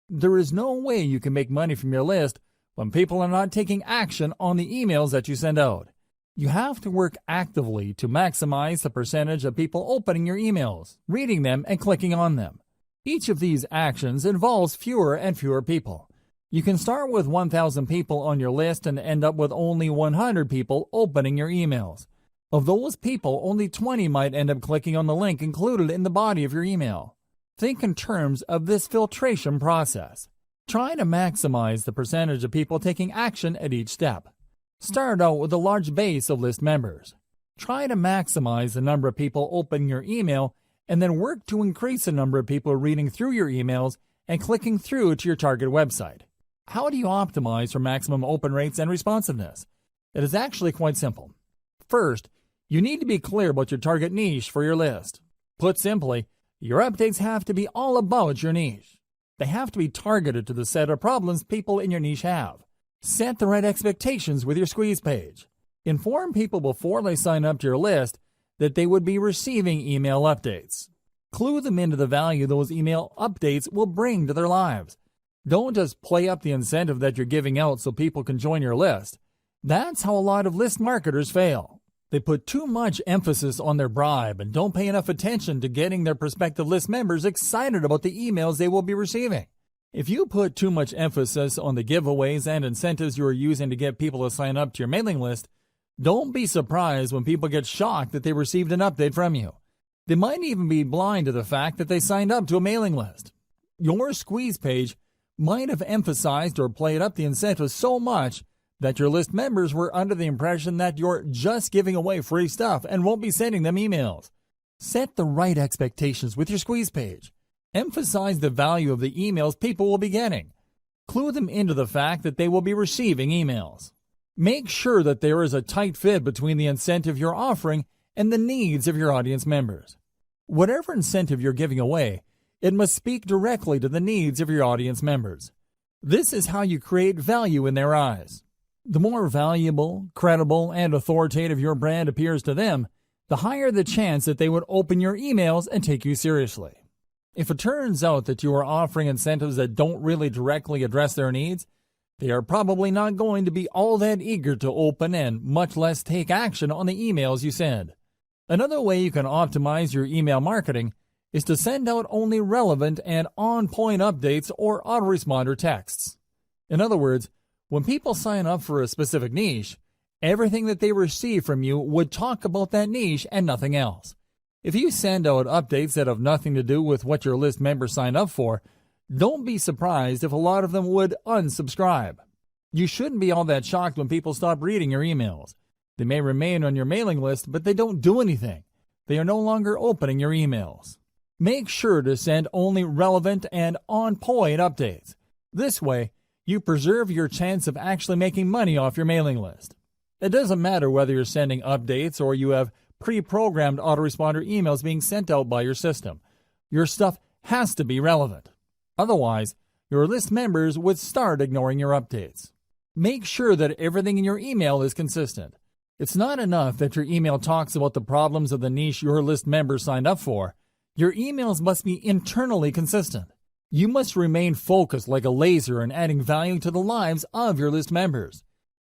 There is no way you can make money from your list when people are not taking action on the emails that you send out. You have to work actively to maximize the percentage of people opening your emails, reading them, and clicking on them. Each of these actions involves fewer and fewer people. You can start with 1,000 people on your list and end up with only 100 people opening your emails. Of those people, only 20 might end up clicking on the link included in the body of your email. Think in terms of this filtration process. Try to maximize the percentage of people taking action at each step. Start out with a large base of list members. Try to maximize the number of people opening your email and then work to increase the number of people reading through your emails and clicking through to your target website. How do you optimize for maximum open rates and responsiveness? It is actually quite simple. First, you need to be clear about your target niche for your list. Put simply, your updates have to be all about your niche. They have to be targeted to the set of problems people in your niche have. Set the right expectations with your squeeze page. Inform people before they sign up to your list that they would be receiving email updates. Clue them into the value those email updates will bring to their lives. Don't just play up the incentive that you're giving out so people can join your list. That's how a lot of list marketers fail. They put too much emphasis on their bribe and don't pay enough attention to getting their prospective list members excited about the emails they will be receiving. If you put too much emphasis on the giveaways and incentives you are using to get people to sign up to your mailing list, don't be surprised when people get shocked that they received an update from you. They might even be blind to the fact that they signed up to a mailing list. Your squeeze page might have emphasized or played up the incentives so much that your list members were under the impression that you're just giving away free stuff and won't be sending them emails. Set the right expectations with your squeeze page. Emphasize the value of the emails people will be getting. Clue them into the fact that they will be receiving emails. Make sure that there is a tight fit between the incentive you're offering and the needs of your audience members. Whatever incentive you're giving away, it must speak directly to the needs of your audience members. This is how you create value in their eyes. The more valuable, credible, and authoritative your brand appears to them, the higher the chance that they would open your emails and take you seriously. If it turns out that you are offering incentives that don't really directly address their needs, they are probably not going to be all that eager to open and much less take action on the emails you send. Another way you can optimize your email marketing is to send out only relevant and on-point updates or autoresponder texts. In other words, when people sign up for a specific niche, everything that they receive from you would talk about that niche and nothing else. If you send out updates that have nothing to do with what your list members signed up for, don't be surprised if a lot of them would unsubscribe. You shouldn't be all that shocked when people stop reading your emails. They may remain on your mailing list, but they don't do anything. They are no longer opening your emails. Make sure to send only relevant and on-point updates. This way, you preserve your chance of actually making money off your mailing list. It doesn't matter whether you're sending updates or you have pre-programmed autoresponder emails being sent out by your system. Your stuff has to be relevant. Otherwise, your list members would start ignoring your updates. Make sure that everything in your email is consistent. It's not enough that your email talks about the problems of the niche your list members signed up for. Your emails must be internally consistent. You must remain focused like a laser on adding value to the lives of your list members.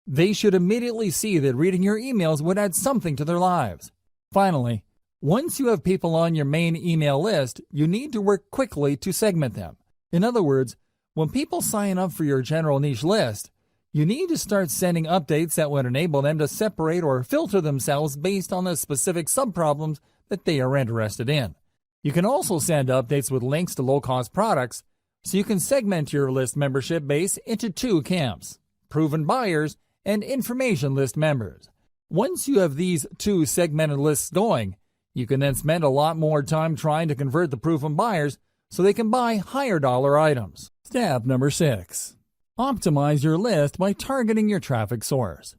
They should immediately see that reading your emails would add something to their lives. Finally, once you have people on your main email list, you need to work quickly to segment them. In other words, when people sign up for your general niche list, you need to start sending updates that would enable them to separate or filter themselves based on the specific subproblems that they are interested in. You can also send updates with links to low-cost products, so you can segment your list membership base into two camps: proven buyers and information list members. Once you have these two segmented lists going, you can then spend a lot more time trying to convert the proven buyers so they can buy higher dollar items. Step number 6. Optimize your list by targeting your traffic source.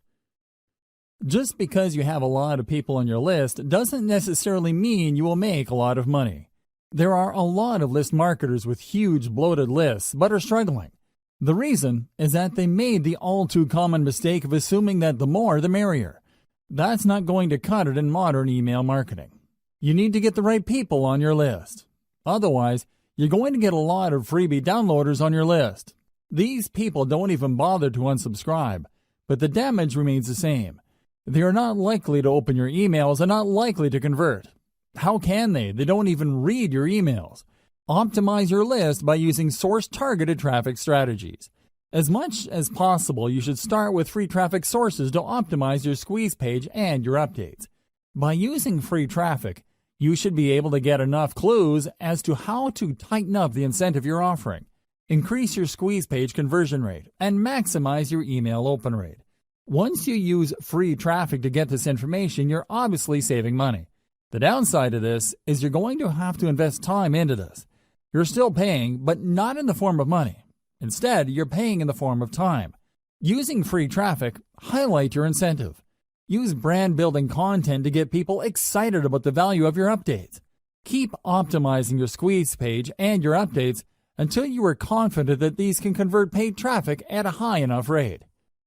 Just because you have a lot of people on your list doesn't necessarily mean you will make a lot of money. There are a lot of list marketers with huge bloated lists but are struggling. The reason is that they made the all too common mistake of assuming that the more the merrier. That's not going to cut it in modern email marketing. You need to get the right people on your list. Otherwise, you're going to get a lot of freebie downloaders on your list. These people don't even bother to unsubscribe, but the damage remains the same. They are not likely to open your emails and not likely to convert. How can they? They don't even read your emails. Optimize your list by using source-targeted traffic strategies. As much as possible, you should start with free traffic sources to optimize your squeeze page and your updates. By using free traffic, you should be able to get enough clues as to how to tighten up the incentive you're offering, increase your squeeze page conversion rate, and maximize your email open rate. Once you use free traffic to get this information, you're obviously saving money. The downside of this is you're going to have to invest time into this. You're still paying, but not in the form of money. Instead, you're paying in the form of time. Using free traffic, highlight your incentive. Use brand-building content to get people excited about the value of your updates. Keep optimizing your squeeze page and your updates until you are confident that these can convert paid traffic at a high enough rate.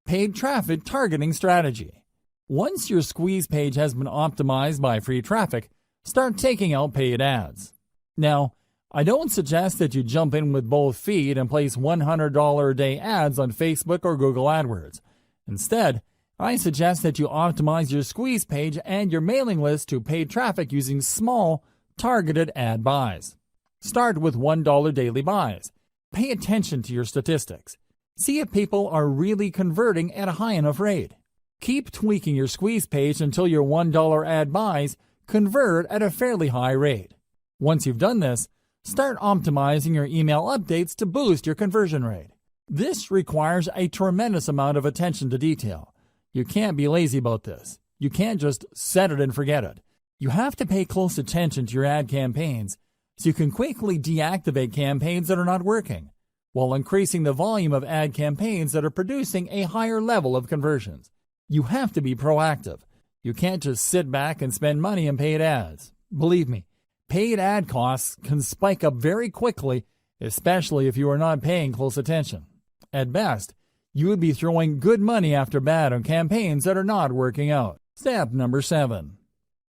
Paid traffic targeting strategy. Once your squeeze page has been optimized by free traffic, start taking out paid ads. Now, I don't suggest that you jump in with both feet and place $100 a day ads on Facebook or Google AdWords. Instead, I suggest that you optimize your squeeze page and your mailing list to paid traffic using small, targeted ad buys. Start with $1 daily buys. Pay attention to your statistics. See if people are really converting at a high enough rate. Keep tweaking your squeeze page until your $1 ad buys convert at a fairly high rate. Once you've done this, start optimizing your email updates to boost your conversion rate. This requires a tremendous amount of attention to detail. You can't be lazy about this. You can't just set it and forget it. You have to pay close attention to your ad campaigns so you can quickly deactivate campaigns that are not working, while increasing the volume of ad campaigns that are producing a higher level of conversions. You have to be proactive. You can't just sit back and spend money on paid ads. Believe me, paid ad costs can spike up very quickly, especially if you are not paying close attention. At best, you would be throwing good money after bad on campaigns that are not working out. Step number 7.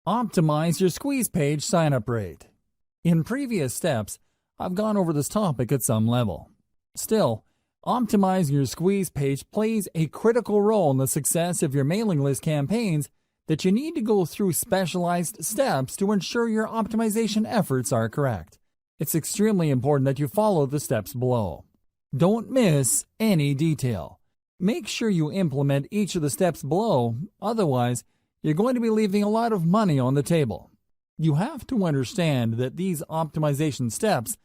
Optimize your squeeze page sign-up rate. In previous steps, I've gone over this topic at some level. Still, optimizing your squeeze page plays a critical role in the success of your mailing list campaigns that you need to go through specialized steps to ensure your optimization efforts are correct. It's extremely important that you follow the steps below. Don't miss any detail. Make sure you implement each of the steps below, otherwise, you're going to be leaving a lot of money on the table. You have to understand that these optimization steps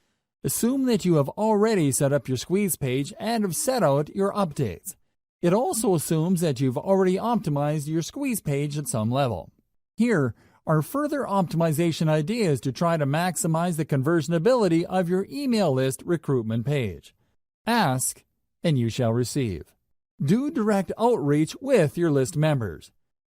assume that you have already set up your squeeze page and have set out your updates. It also assumes that you've already optimized your squeeze page at some level. Here are further optimization ideas to try to maximize the conversion ability of your email list recruitment page. Ask, and you shall receive. Do direct outreach with your list members.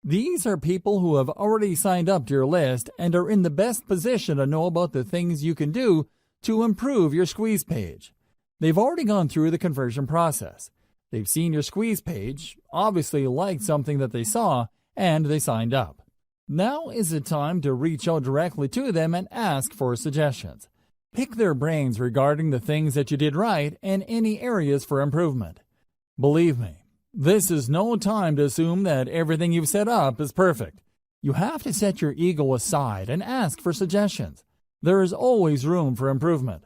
These are people who have already signed up to your list and are in the best position to know about the things you can do to improve your squeeze page. They've already gone through the conversion process. They've seen your squeeze page, obviously liked something that they saw, and they signed up. Now is the time to reach out directly to them and ask for suggestions. Pick their brains regarding the things that you did right and any areas for improvement. Believe me, this is no time to assume that everything you've set up is perfect. You have to set your ego aside and ask for suggestions. There is always room for improvement.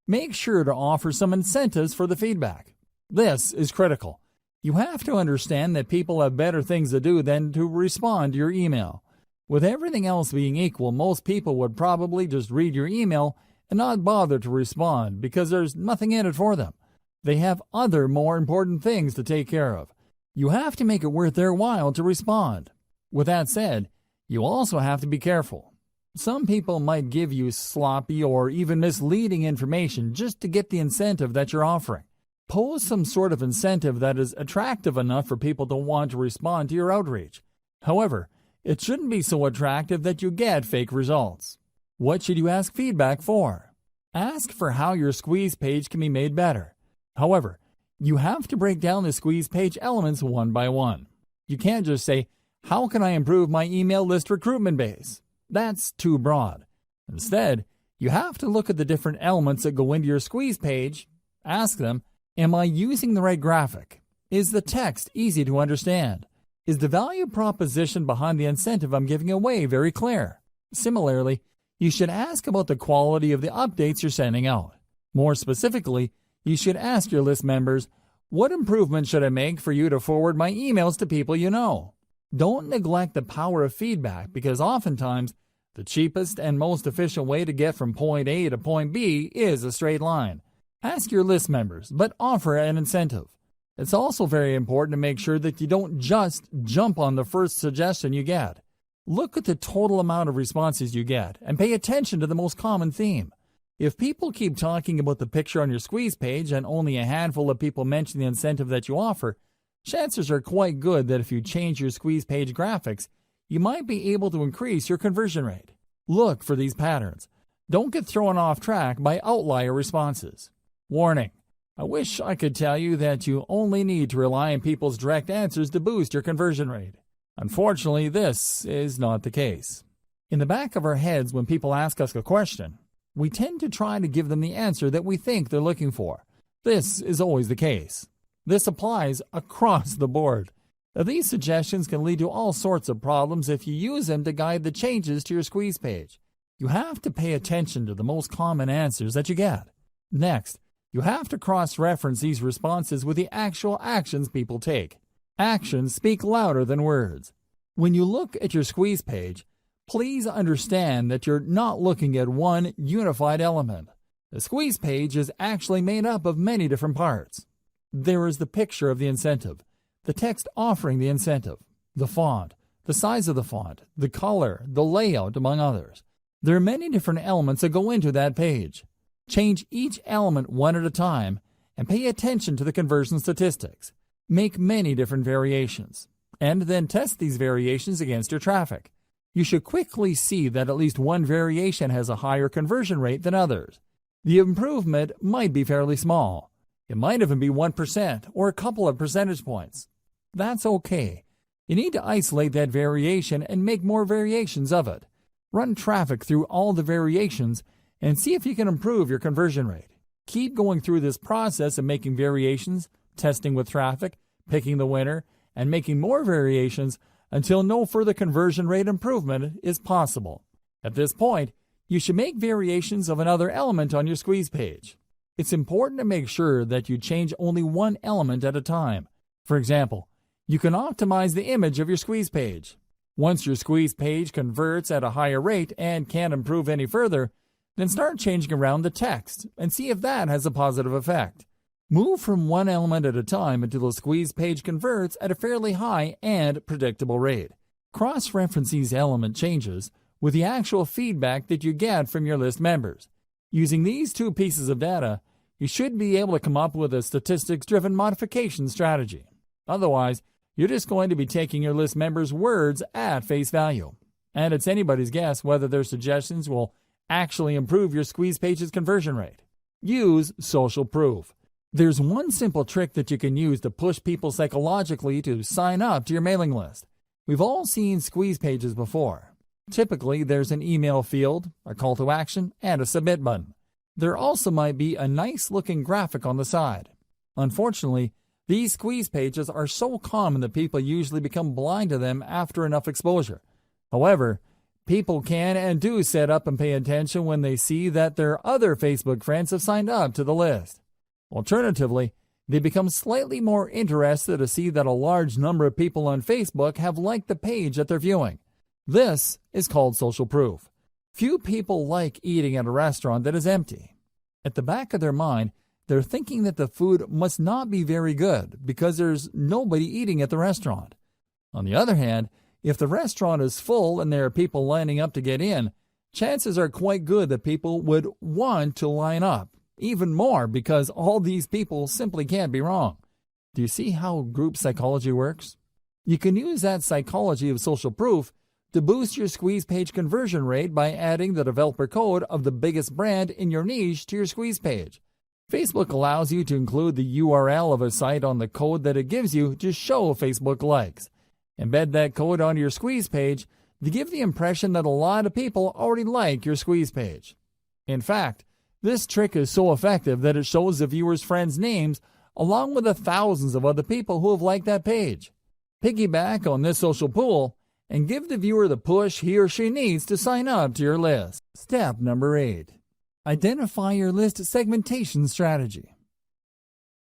Make sure to offer some incentives for the feedback. This is critical. You have to understand that people have better things to do than to respond to your email. With everything else being equal, most people would probably just read your email and not bother to respond because there's nothing in it for them. They have other more important things to take care of. You have to make it worth their while to respond. With that said, you also have to be careful. Some people might give you sloppy or even misleading information just to get the incentive that you're offering. Pose some sort of incentive that is attractive enough for people to want to respond to your outreach. However, it shouldn't be so attractive that you get fake results. What should you ask feedback for? Ask for how your squeeze page can be made better. However, you have to break down the squeeze page elements one by one. You can't just say, "How can I improve my email list recruitment base?" That's too broad. Instead, you have to look at the different elements that go into your squeeze page. Ask them, am I using the right graphic? Is the text easy to understand? Is the value proposition behind the incentive I'm giving away very clear? Similarly, you should ask about the quality of the updates you're sending out. More specifically, you should ask your list members, what improvements should I make for you to forward my emails to people you know? Don't neglect the power of feedback because oftentimes the cheapest and most efficient way to get from point A to point B is a straight line. Ask your list members, but offer an incentive. It's also very important to make sure that you don't just jump on the first suggestion you get. Look at the total amount of responses you get and pay attention to the most common theme. If people keep talking about the picture on your squeeze page and only a handful of people mention the incentive that you offer, chances are quite good that if you change your squeeze page graphics, you might be able to increase your conversion rate. Look for these patterns. Don't get thrown off track by outlier responses. Warning: I wish I could tell you that you only need to rely on people's direct answers to boost your conversion rate. Unfortunately, this is not the case. In the back of our heads, when people ask us a question, we tend to try to give them the answer that we think they're looking for. This is always the case. This applies across the board. Now, these suggestions can lead to all sorts of problems if you use them to guide the changes to your squeeze page. You have to pay attention to the most common answers that you get. Next, you have to cross-reference these responses with the actual actions people take. Actions speak louder than words. When you look at your squeeze page, please understand that you're not looking at one unified element. The squeeze page is actually made up of many different parts. There is the picture of the incentive, the text offering the incentive, the font, the size of the font, the color, the layout, among others. There are many different elements that go into that page. Change each element one at a time and pay attention to the conversion statistics. Make many different variations, and then test these variations against your traffic. You should quickly see that at least one variation has a higher conversion rate than others. The improvement might be fairly small. It might even be 1% or a couple of percentage points. That's okay. You need to isolate that variation and make more variations of it. Run traffic through all the variations and see if you can improve your conversion rate. Keep going through this process of making variations, testing with traffic, picking the winner, and making more variations until no further conversion rate improvement is possible. At this point, you should make variations of another element on your squeeze page. It's important to make sure that you change only one element at a time. For example, you can optimize the image of your squeeze page. Once your squeeze page converts at a higher rate and can't improve any further, then start changing around the text and see if that has a positive effect. Move from one element at a time until the squeeze page converts at a fairly high and predictable rate. Cross-reference these element changes with the actual feedback that you get from your list members. Using these two pieces of data, you should be able to come up with a statistics-driven modification strategy. Otherwise, you're just going to be taking your list members' words at face value. And it's anybody's guess whether their suggestions will actually improve your squeeze page's conversion rate. Use social proof. There's one simple trick that you can use to push people psychologically to sign up to your mailing list. We've all seen squeeze pages before. Typically, there's an email field, a call to action, and a submit button. There also might be a nice looking graphic on the side. Unfortunately, these squeeze pages are so common that people usually become blind to them after enough exposure. However, people can and do sit up and pay attention when they see that their other Facebook friends have signed up to the list. Alternatively, they become slightly more interested to see that a large number of people on Facebook have liked the page that they're viewing. This is called social proof. Few people like eating at a restaurant that is empty. At the back of their mind, they're thinking that the food must not be very good because there's nobody eating at the restaurant. On the other hand, if the restaurant is full and there are people lining up to get in, chances are quite good that people would want to line up. Even more because all these people simply can't be wrong. Do you see how group psychology works? You can use that psychology of social proof to boost your squeeze page conversion rate by adding the developer code of the biggest brand in your niche to your squeeze page. Facebook allows you to include the URL of a site on the code that it gives you to show Facebook likes. Embed that code onto your squeeze page to give the impression that a lot of people already like your squeeze page. In fact, this trick is so effective that it shows the viewer's friends' names along with the thousands of other people who have liked that page. Piggyback on this social pool and give the viewer the push he or she needs to sign up to your list. Step number 8. Identify your list segmentation strategy.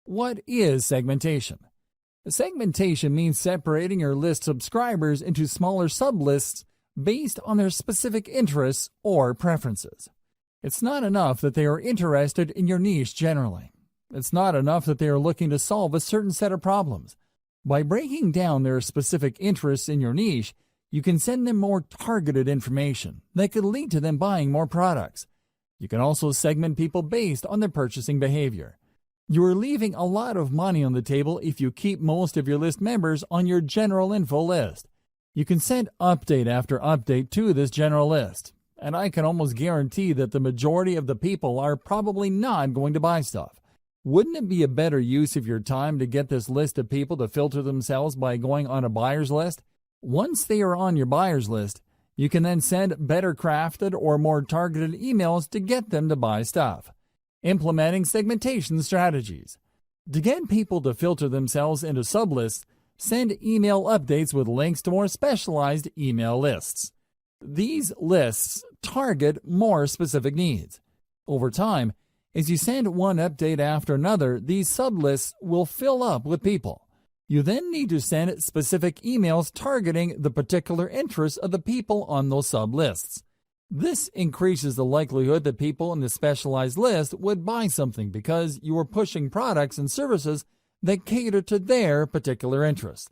What is segmentation? Segmentation means separating your list subscribers into smaller sublists based on their specific interests or preferences. It's not enough that they are interested in your niche generally. It's not enough that they are looking to solve a certain set of problems. By breaking down their specific interests in your niche, you can send them more targeted information that could lead to them buying more products. You can also segment people based on their purchasing behavior. You are leaving a lot of money on the table if you keep most of your list members on your general info list. You can send update after update to this general list, and I can almost guarantee that the majority of the people are probably not going to buy stuff. Wouldn't it be a better use of your time to get this list of people to filter themselves by going on a buyer's list? Once they are on your buyer's list, you can then send better crafted or more targeted emails to get them to buy stuff. Implementing segmentation strategies. To get people to filter themselves into sublists, send email updates with links to more specialized email lists. These lists target more specific needs. Over time, as you send one update after another, these sublists will fill up with people. You then need to send specific emails targeting the particular interests of the people on those sublists. This increases the likelihood that people in the specialized list would buy something because you are pushing products and services that cater to their particular interests.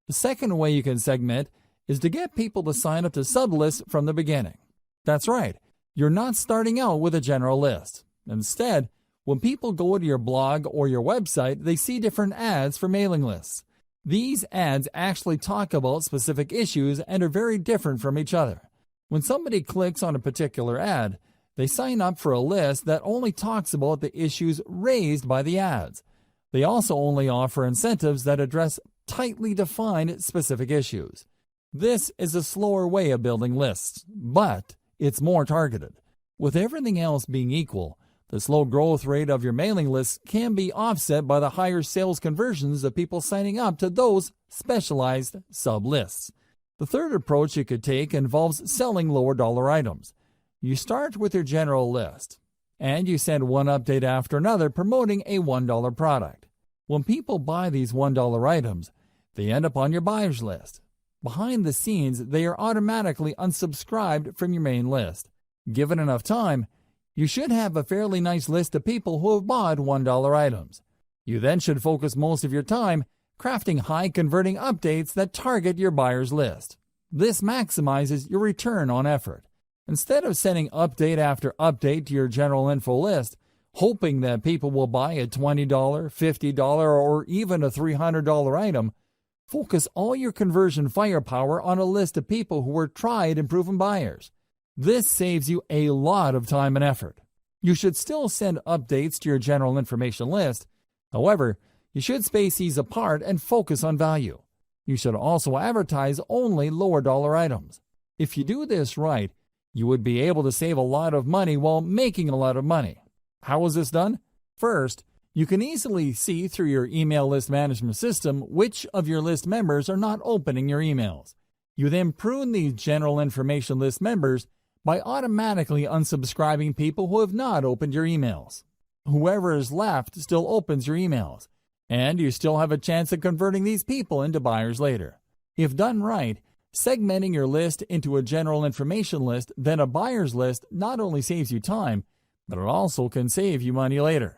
The second way you can segment is to get people to sign up to sublists from the beginning. That's right, you're not starting out with a general list. Instead, when people go to your blog or your website, they see different ads for mailing lists. These ads actually talk about specific issues and are very different from each other. When somebody clicks on a particular ad, they sign up for a list that only talks about the issues raised by the ads. They also only offer incentives that address tightly defined specific issues. This is a slower way of building lists, but it's more targeted. With everything else being equal, the slow growth rate of your mailing lists can be offset by the higher sales conversions of people signing up to those specialized sub-lists. The third approach you could take involves selling lower dollar items. You start with your general list, and you send one update after another promoting a $1 product. When people buy these $1 items, they end up on your buyer's list. Behind the scenes, they are automatically unsubscribed from your main list. Given enough time, you should have a fairly nice list of people who have bought $1 items. You then should focus most of your time crafting high-converting updates that target your buyer's list. This maximizes your return on effort. Instead of sending update after update to your general info list, hoping that people will buy a $20, $50, or even a $300 item, focus all your conversion firepower on a list of people who are tried and proven buyers. This saves you a lot of time and effort. You should still send updates to your general information list. However, you should space these apart and focus on value. You should also advertise only lower dollar items. If you do this right, you would be able to save a lot of money while making a lot of money. How is this done? First, you can easily see through your email list management system which of your list members are not opening your emails. You then prune these general information list members by automatically unsubscribing people who have not opened your emails. Whoever is left still opens your emails, and you still have a chance of converting these people into buyers later. If done right, segmenting your list into a general information list, then a buyer's list not only saves you time, but it also can save you money later.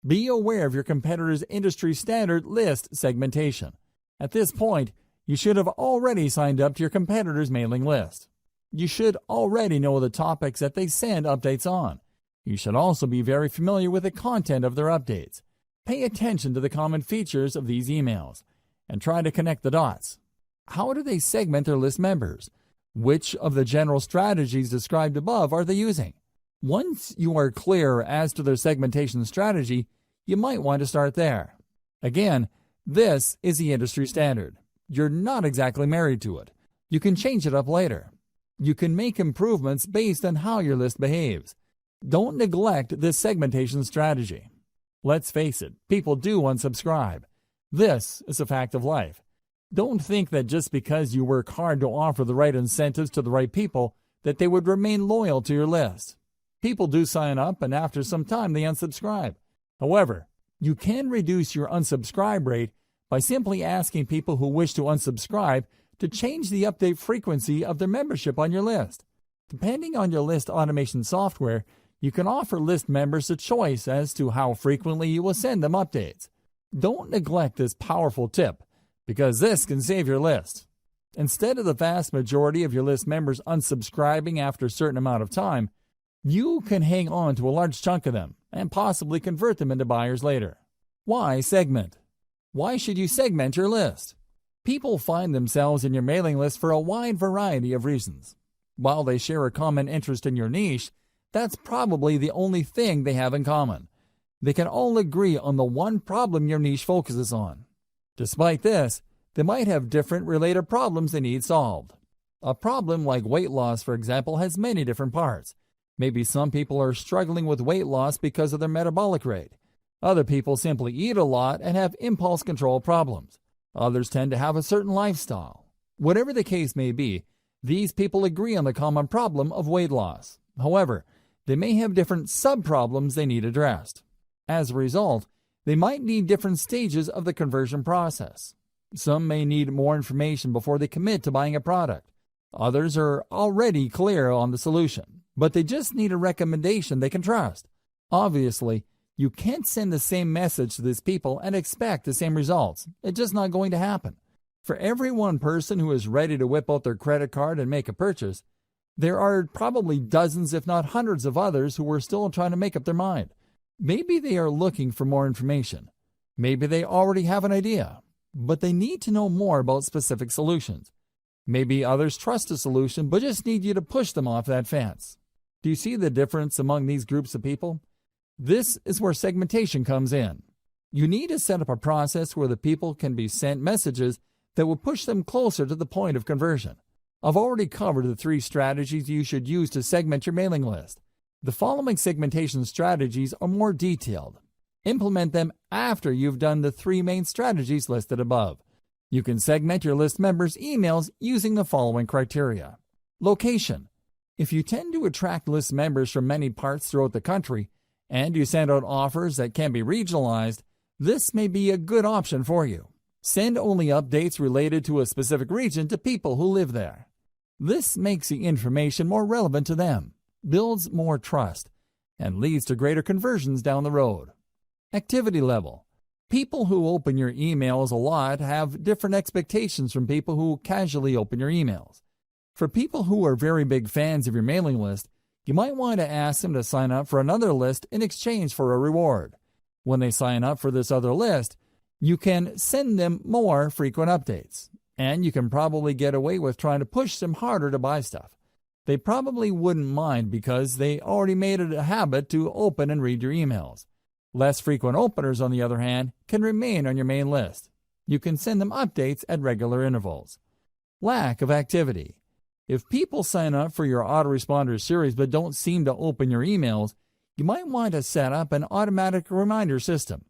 Be aware of your competitor's industry standard list segmentation. At this point, you should have already signed up to your competitor's mailing list. You should already know the topics that they send updates on. You should also be very familiar with the content of their updates. Pay attention to the common features of these emails and try to connect the dots. How do they segment their list members? Which of the general strategies described above are they using? Once you are clear as to their segmentation strategy, you might want to start there. Again, this is the industry standard. You're not exactly married to it. You can change it up later. You can make improvements based on how your list behaves. Don't neglect this segmentation strategy. Let's face it, people do unsubscribe. This is a fact of life. Don't think that just because you work hard to offer the right incentives to the right people, that they would remain loyal to your list. People do sign up, and after some time they unsubscribe. However, you can reduce your unsubscribe rate by simply asking people who wish to unsubscribe to change the update frequency of their membership on your list. Depending on your list automation software, you can offer list members a choice as to how frequently you will send them updates. Don't neglect this powerful tip, because this can save your list. Instead of the vast majority of your list members unsubscribing after a certain amount of time, you can hang on to a large chunk of them and possibly convert them into buyers later. Why segment? Why should you segment your list? People find themselves in your mailing list for a wide variety of reasons. While they share a common interest in your niche, that's probably the only thing they have in common. They can all agree on the one problem your niche focuses on. Despite this, they might have different related problems they need solved. A problem like weight loss, for example, has many different parts. Maybe some people are struggling with weight loss because of their metabolic rate. Other people simply eat a lot and have impulse control problems. Others tend to have a certain lifestyle. Whatever the case may be, these people agree on the common problem of weight loss. However, they may have different sub-problems they need addressed. As a result, they might need different stages of the conversion process. Some may need more information before they commit to buying a product. Others are already clear on the solution, but they just need a recommendation they can trust. Obviously, you can't send the same message to these people and expect the same results. It's just not going to happen. For every one person who is ready to whip out their credit card and make a purchase, there are probably dozens, if not hundreds of others who are still trying to make up their mind. Maybe they are looking for more information. Maybe they already have an idea, but they need to know more about specific solutions. Maybe others trust a solution but just need you to push them off that fence. Do you see the difference among these groups of people? This is where segmentation comes in. You need to set up a process where the people can be sent messages that will push them closer to the point of conversion. I've already covered the 3 strategies you should use to segment your mailing list. The following segmentation strategies are more detailed. Implement them after you've done the 3 main strategies listed above. You can segment your list members' emails using the following criteria. Location. If you tend to attract list members from many parts throughout the country, and you send out offers that can be regionalized, this may be a good option for you. Send only updates related to a specific region to people who live there. This makes the information more relevant to them, builds more trust, and leads to greater conversions down the road. Activity level. People who open your emails a lot have different expectations from people who casually open your emails. For people who are very big fans of your mailing list, you might want to ask them to sign up for another list in exchange for a reward. When they sign up for this other list, you can send them more frequent updates, and you can probably get away with trying to push them harder to buy stuff. They probably wouldn't mind because they already made it a habit to open and read your emails. Less frequent openers, on the other hand, can remain on your main list. You can send them updates at regular intervals. Lack of activity. If people sign up for your autoresponder series but don't seem to open your emails, you might want to set up an automatic reminder system.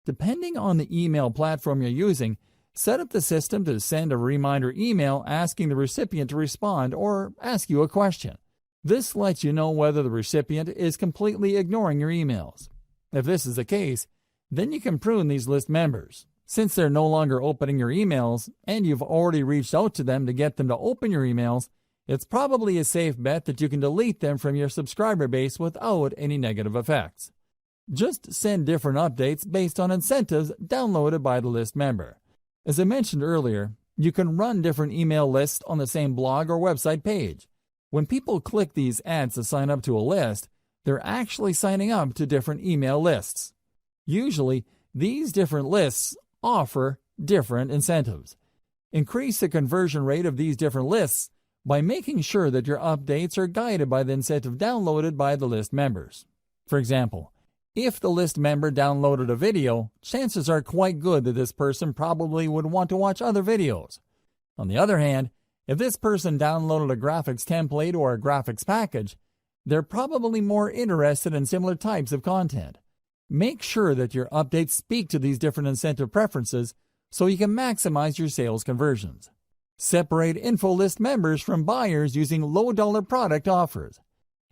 Depending on the email platform you're using, set up the system to send a reminder email asking the recipient to respond or ask you a question. This lets you know whether the recipient is completely ignoring your emails. If this is the case, then you can prune these list members. Since they're no longer opening your emails and you've already reached out to them to get them to open your emails, it's probably a safe bet that you can delete them from your subscriber base without any negative effects. Just send different updates based on incentives downloaded by the list member. As I mentioned earlier, you can run different email lists on the same blog or website page. When people click these ads to sign up to a list, they're actually signing up to different email lists. Usually, these different lists offer different incentives. Increase the conversion rate of these different lists by making sure that your updates are guided by the incentive downloaded by the list members. For example, if the list member downloaded a video, chances are quite good that this person probably would want to watch other videos. On the other hand, if this person downloaded a graphics template or a graphics package, they're probably more interested in similar types of content. Make sure that your updates speak to these different incentive preferences so you can maximize your sales conversions. Separate info list members from buyers using low-dollar product offers.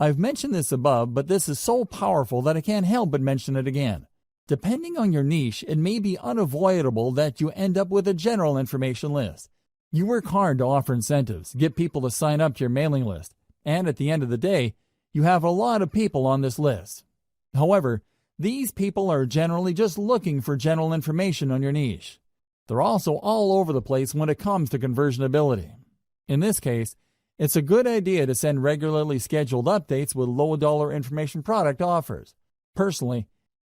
I've mentioned this above, but this is so powerful that I can't help but mention it again. Depending on your niche, it may be unavoidable that you end up with a general information list. You work hard to offer incentives, get people to sign up to your mailing list, and at the end of the day, you have a lot of people on this list. However, these people are generally just looking for general information on your niche. They're also all over the place when it comes to conversionability. In this case, it's a good idea to send regularly scheduled updates with low-dollar information product offers. Personally,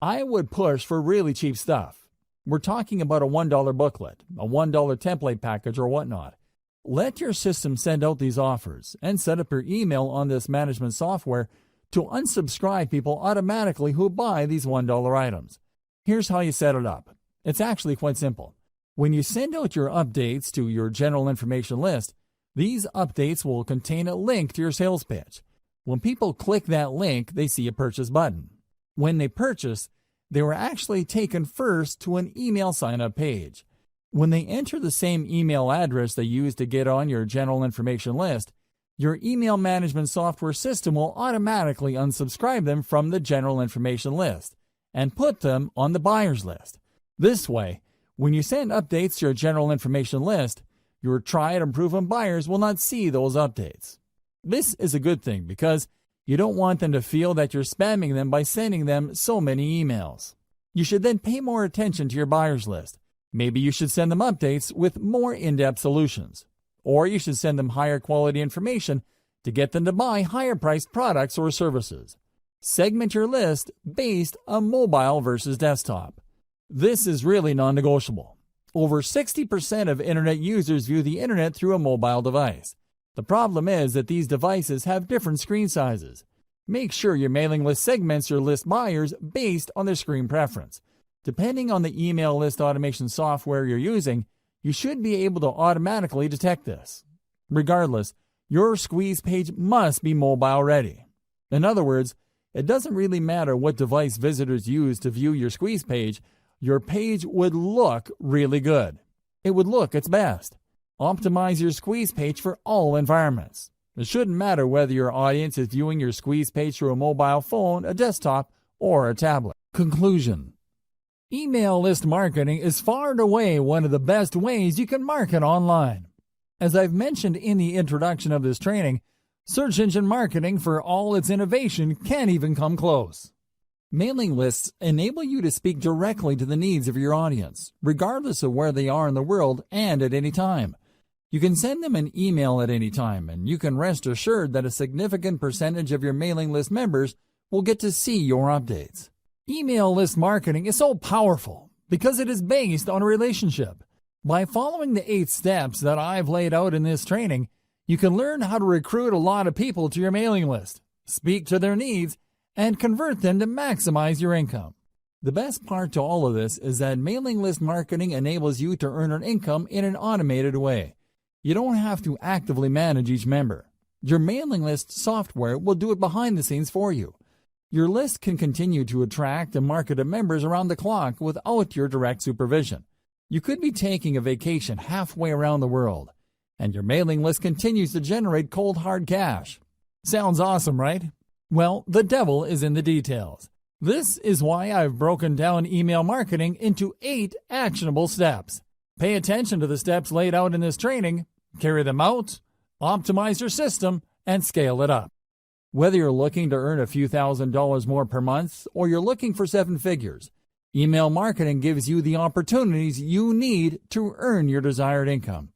I would push for really cheap stuff. We're talking about a $1 booklet, a $1 template package, or whatnot. Let your system send out these offers and set up your email on this management software to unsubscribe people automatically who buy these $1 items. Here's how you set it up. It's actually quite simple. When you send out your updates to your general information list, these updates will contain a link to your sales pitch. When people click that link, they see a purchase button. When they purchase, they were actually taken first to an email sign-up page. When they enter the same email address they used to get on your general information list, your email management software system will automatically unsubscribe them from the general information list and put them on the buyer's list. This way, when you send updates to your general information list, your tried and proven buyers will not see those updates. This is a good thing because you don't want them to feel that you're spamming them by sending them so many emails. You should then pay more attention to your buyer's list. Maybe you should send them updates with more in-depth solutions. Or you should send them higher quality information to get them to buy higher priced products or services. Segment your list based on mobile versus desktop. This is really non-negotiable. Over 60% of internet users view the internet through a mobile device. The problem is that these devices have different screen sizes. Make sure your mailing list segments your list buyers based on their screen preference. Depending on the email list automation software you're using, you should be able to automatically detect this. Regardless, your squeeze page must be mobile ready. In other words, it doesn't really matter what device visitors use to view your squeeze page, your page would look really good. It would look its best. Optimize your squeeze page for all environments. It shouldn't matter whether your audience is viewing your squeeze page through a mobile phone, a desktop, or a tablet. Conclusion. Email list marketing is far and away one of the best ways you can market online. As I've mentioned in the introduction of this training, search engine marketing, for all its innovation, can't even come close. Mailing lists enable you to speak directly to the needs of your audience, regardless of where they are in the world and at any time. You can send them an email at any time, and you can rest assured that a significant percentage of your mailing list members will get to see your updates. Email list marketing is so powerful because it is based on a relationship. By following the 8 steps that I've laid out in this training, you can learn how to recruit a lot of people to your mailing list, speak to their needs, and convert them to maximize your income. The best part to all of this is that mailing list marketing enables you to earn an income in an automated way. You don't have to actively manage each member. Your mailing list software will do it behind the scenes for you. your list can continue to attract and market to members around the clock without your direct supervision. You could be taking a vacation halfway around the world, and your mailing list continues to generate cold hard cash. Sounds awesome, right? Well, the devil is in the details. This is why I've broken down email marketing into 8 actionable steps. Pay attention to the steps laid out in this training, carry them out, optimize your system, and scale it up. Whether you're looking to earn a few $1,000s more per month or you're looking for 7 figures, email marketing gives you the opportunities you need to earn your desired income.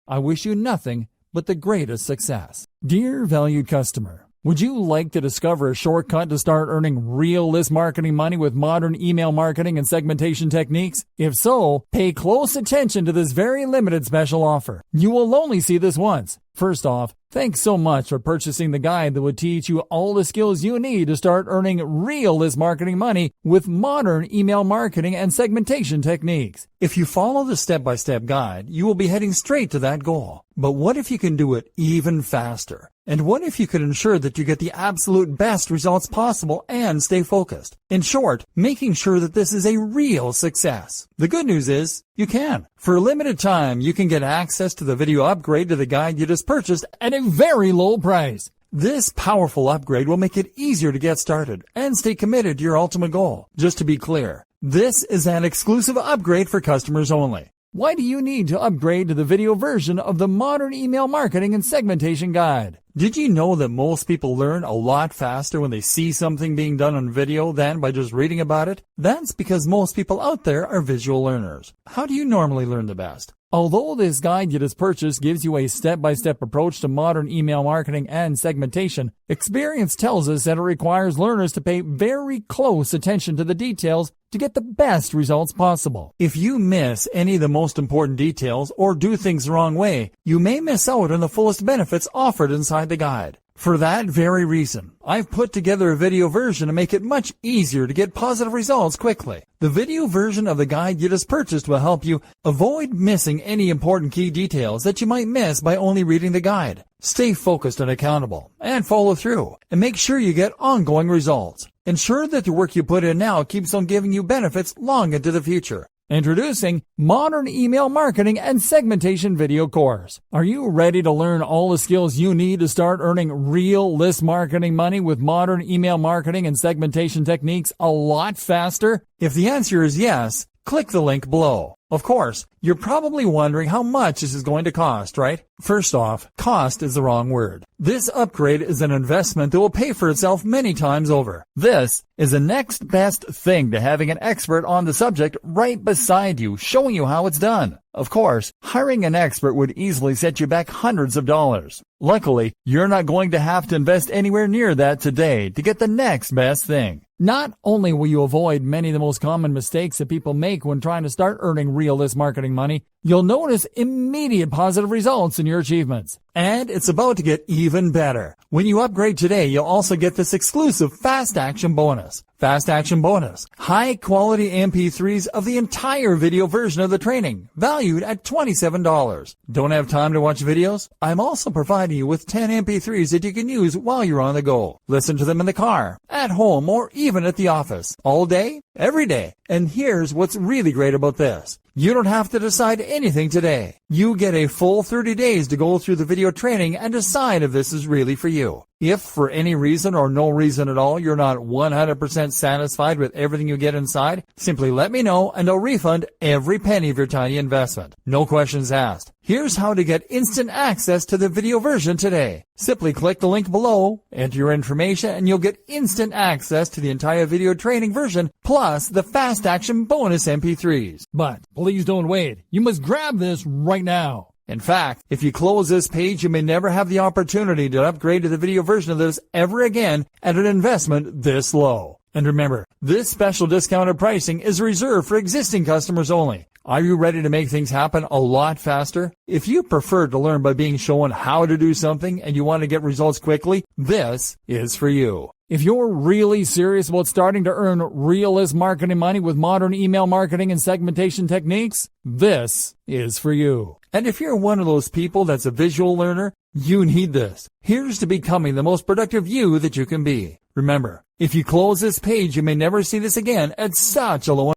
I wish you nothing but the greatest success. Dear valued customer, would you like to discover a shortcut to start earning real list marketing money with modern email marketing and segmentation techniques? If so, pay close attention to this very limited special offer. You will only see this once. First off, thanks so much for purchasing the guide that would teach you all the skills you need to start earning real list marketing money with modern email marketing and segmentation techniques. If you follow the step-by-step guide, you will be heading straight to that goal. But what if you can do it even faster? And what if you could ensure that you get the absolute best results possible and stay focused? In short, making sure that this is a real success. The good news is, you can. For a limited time, you can get access to the video upgrade to the guide you just purchased at a very low price. This powerful upgrade will make it easier to get started and stay committed to your ultimate goal. Just to be clear, this is an exclusive upgrade for customers only. Why do you need to upgrade to the video version of the Modern Email Marketing and Segmentation Guide? Did you know that most people learn a lot faster when they see something being done on video than by just reading about it? That's because most people out there are visual learners. How do you normally learn the best? Although this guide you just purchased gives you a step-by-step approach to modern email marketing and segmentation, experience tells us that it requires learners to pay very close attention to the details to get the best results possible. If you miss any of the most important details or do things the wrong way, you may miss out on the fullest benefits offered inside the guide. For that very reason, I've put together a video version to make it much easier to get positive results quickly. The video version of the guide you just purchased will help you avoid missing any important key details that you might miss by only reading the guide. Stay focused and accountable, and follow through, and make sure you get ongoing results. Ensure that the work you put in now keeps on giving you benefits long into the future. Introducing Modern Email Marketing and Segmentation Video Course. Are you ready to learn all the skills you need to start earning real list marketing money with modern email marketing and segmentation techniques a lot faster? If the answer is yes, click the link below. Of course, you're probably wondering how much this is going to cost, right? First off, cost is the wrong word. This upgrade is an investment that will pay for itself many times over. This is the next best thing to having an expert on the subject right beside you, showing you how it's done. Of course, hiring an expert would easily set you back hundreds of dollars. Luckily, you're not going to have to invest anywhere near that today to get the next best thing. Not only will you avoid many of the most common mistakes that people make when trying to start earning real list marketing money, you'll notice immediate positive results in your achievements. And it's about to get even better. When you upgrade today, you'll also get this exclusive Fast Action Bonus. Fast Action Bonus. High quality MP3s of the entire video version of the training, valued at $27. Don't have time to watch videos? I'm also providing you with 10 MP3s that you can use while you're on the go. Listen to them in the car, at home, or even at the office. All day, every day. And here's what's really great about this. You don't have to decide anything today. You get a full 30 days to go through the video training and decide if this is really for you. If for any reason or no reason at all you're not 100% satisfied with everything you get inside, simply let me know and I'll refund every penny of your tiny investment. No questions asked. Here's how to get instant access to the video version today. Simply click the link below, enter your information, and you'll get instant access to the entire video training version plus the Fast Action Bonus MP3s. But please don't wait. You must grab this right now. In fact, if you close this page, you may never have the opportunity to upgrade to the video version of this ever again at an investment this low. And remember, this special discounted pricing is reserved for existing customers only. Are you ready to make things happen a lot faster? If you prefer to learn by being shown how to do something and you want to get results quickly, this is for you. If you're really serious about starting to earn real list marketing money with modern email marketing and segmentation techniques, this is for you. And if you're one of those people that's a visual learner, you need this. Here's to becoming the most productive you that you can be. Remember, If you close this page, you may never see this again at such a low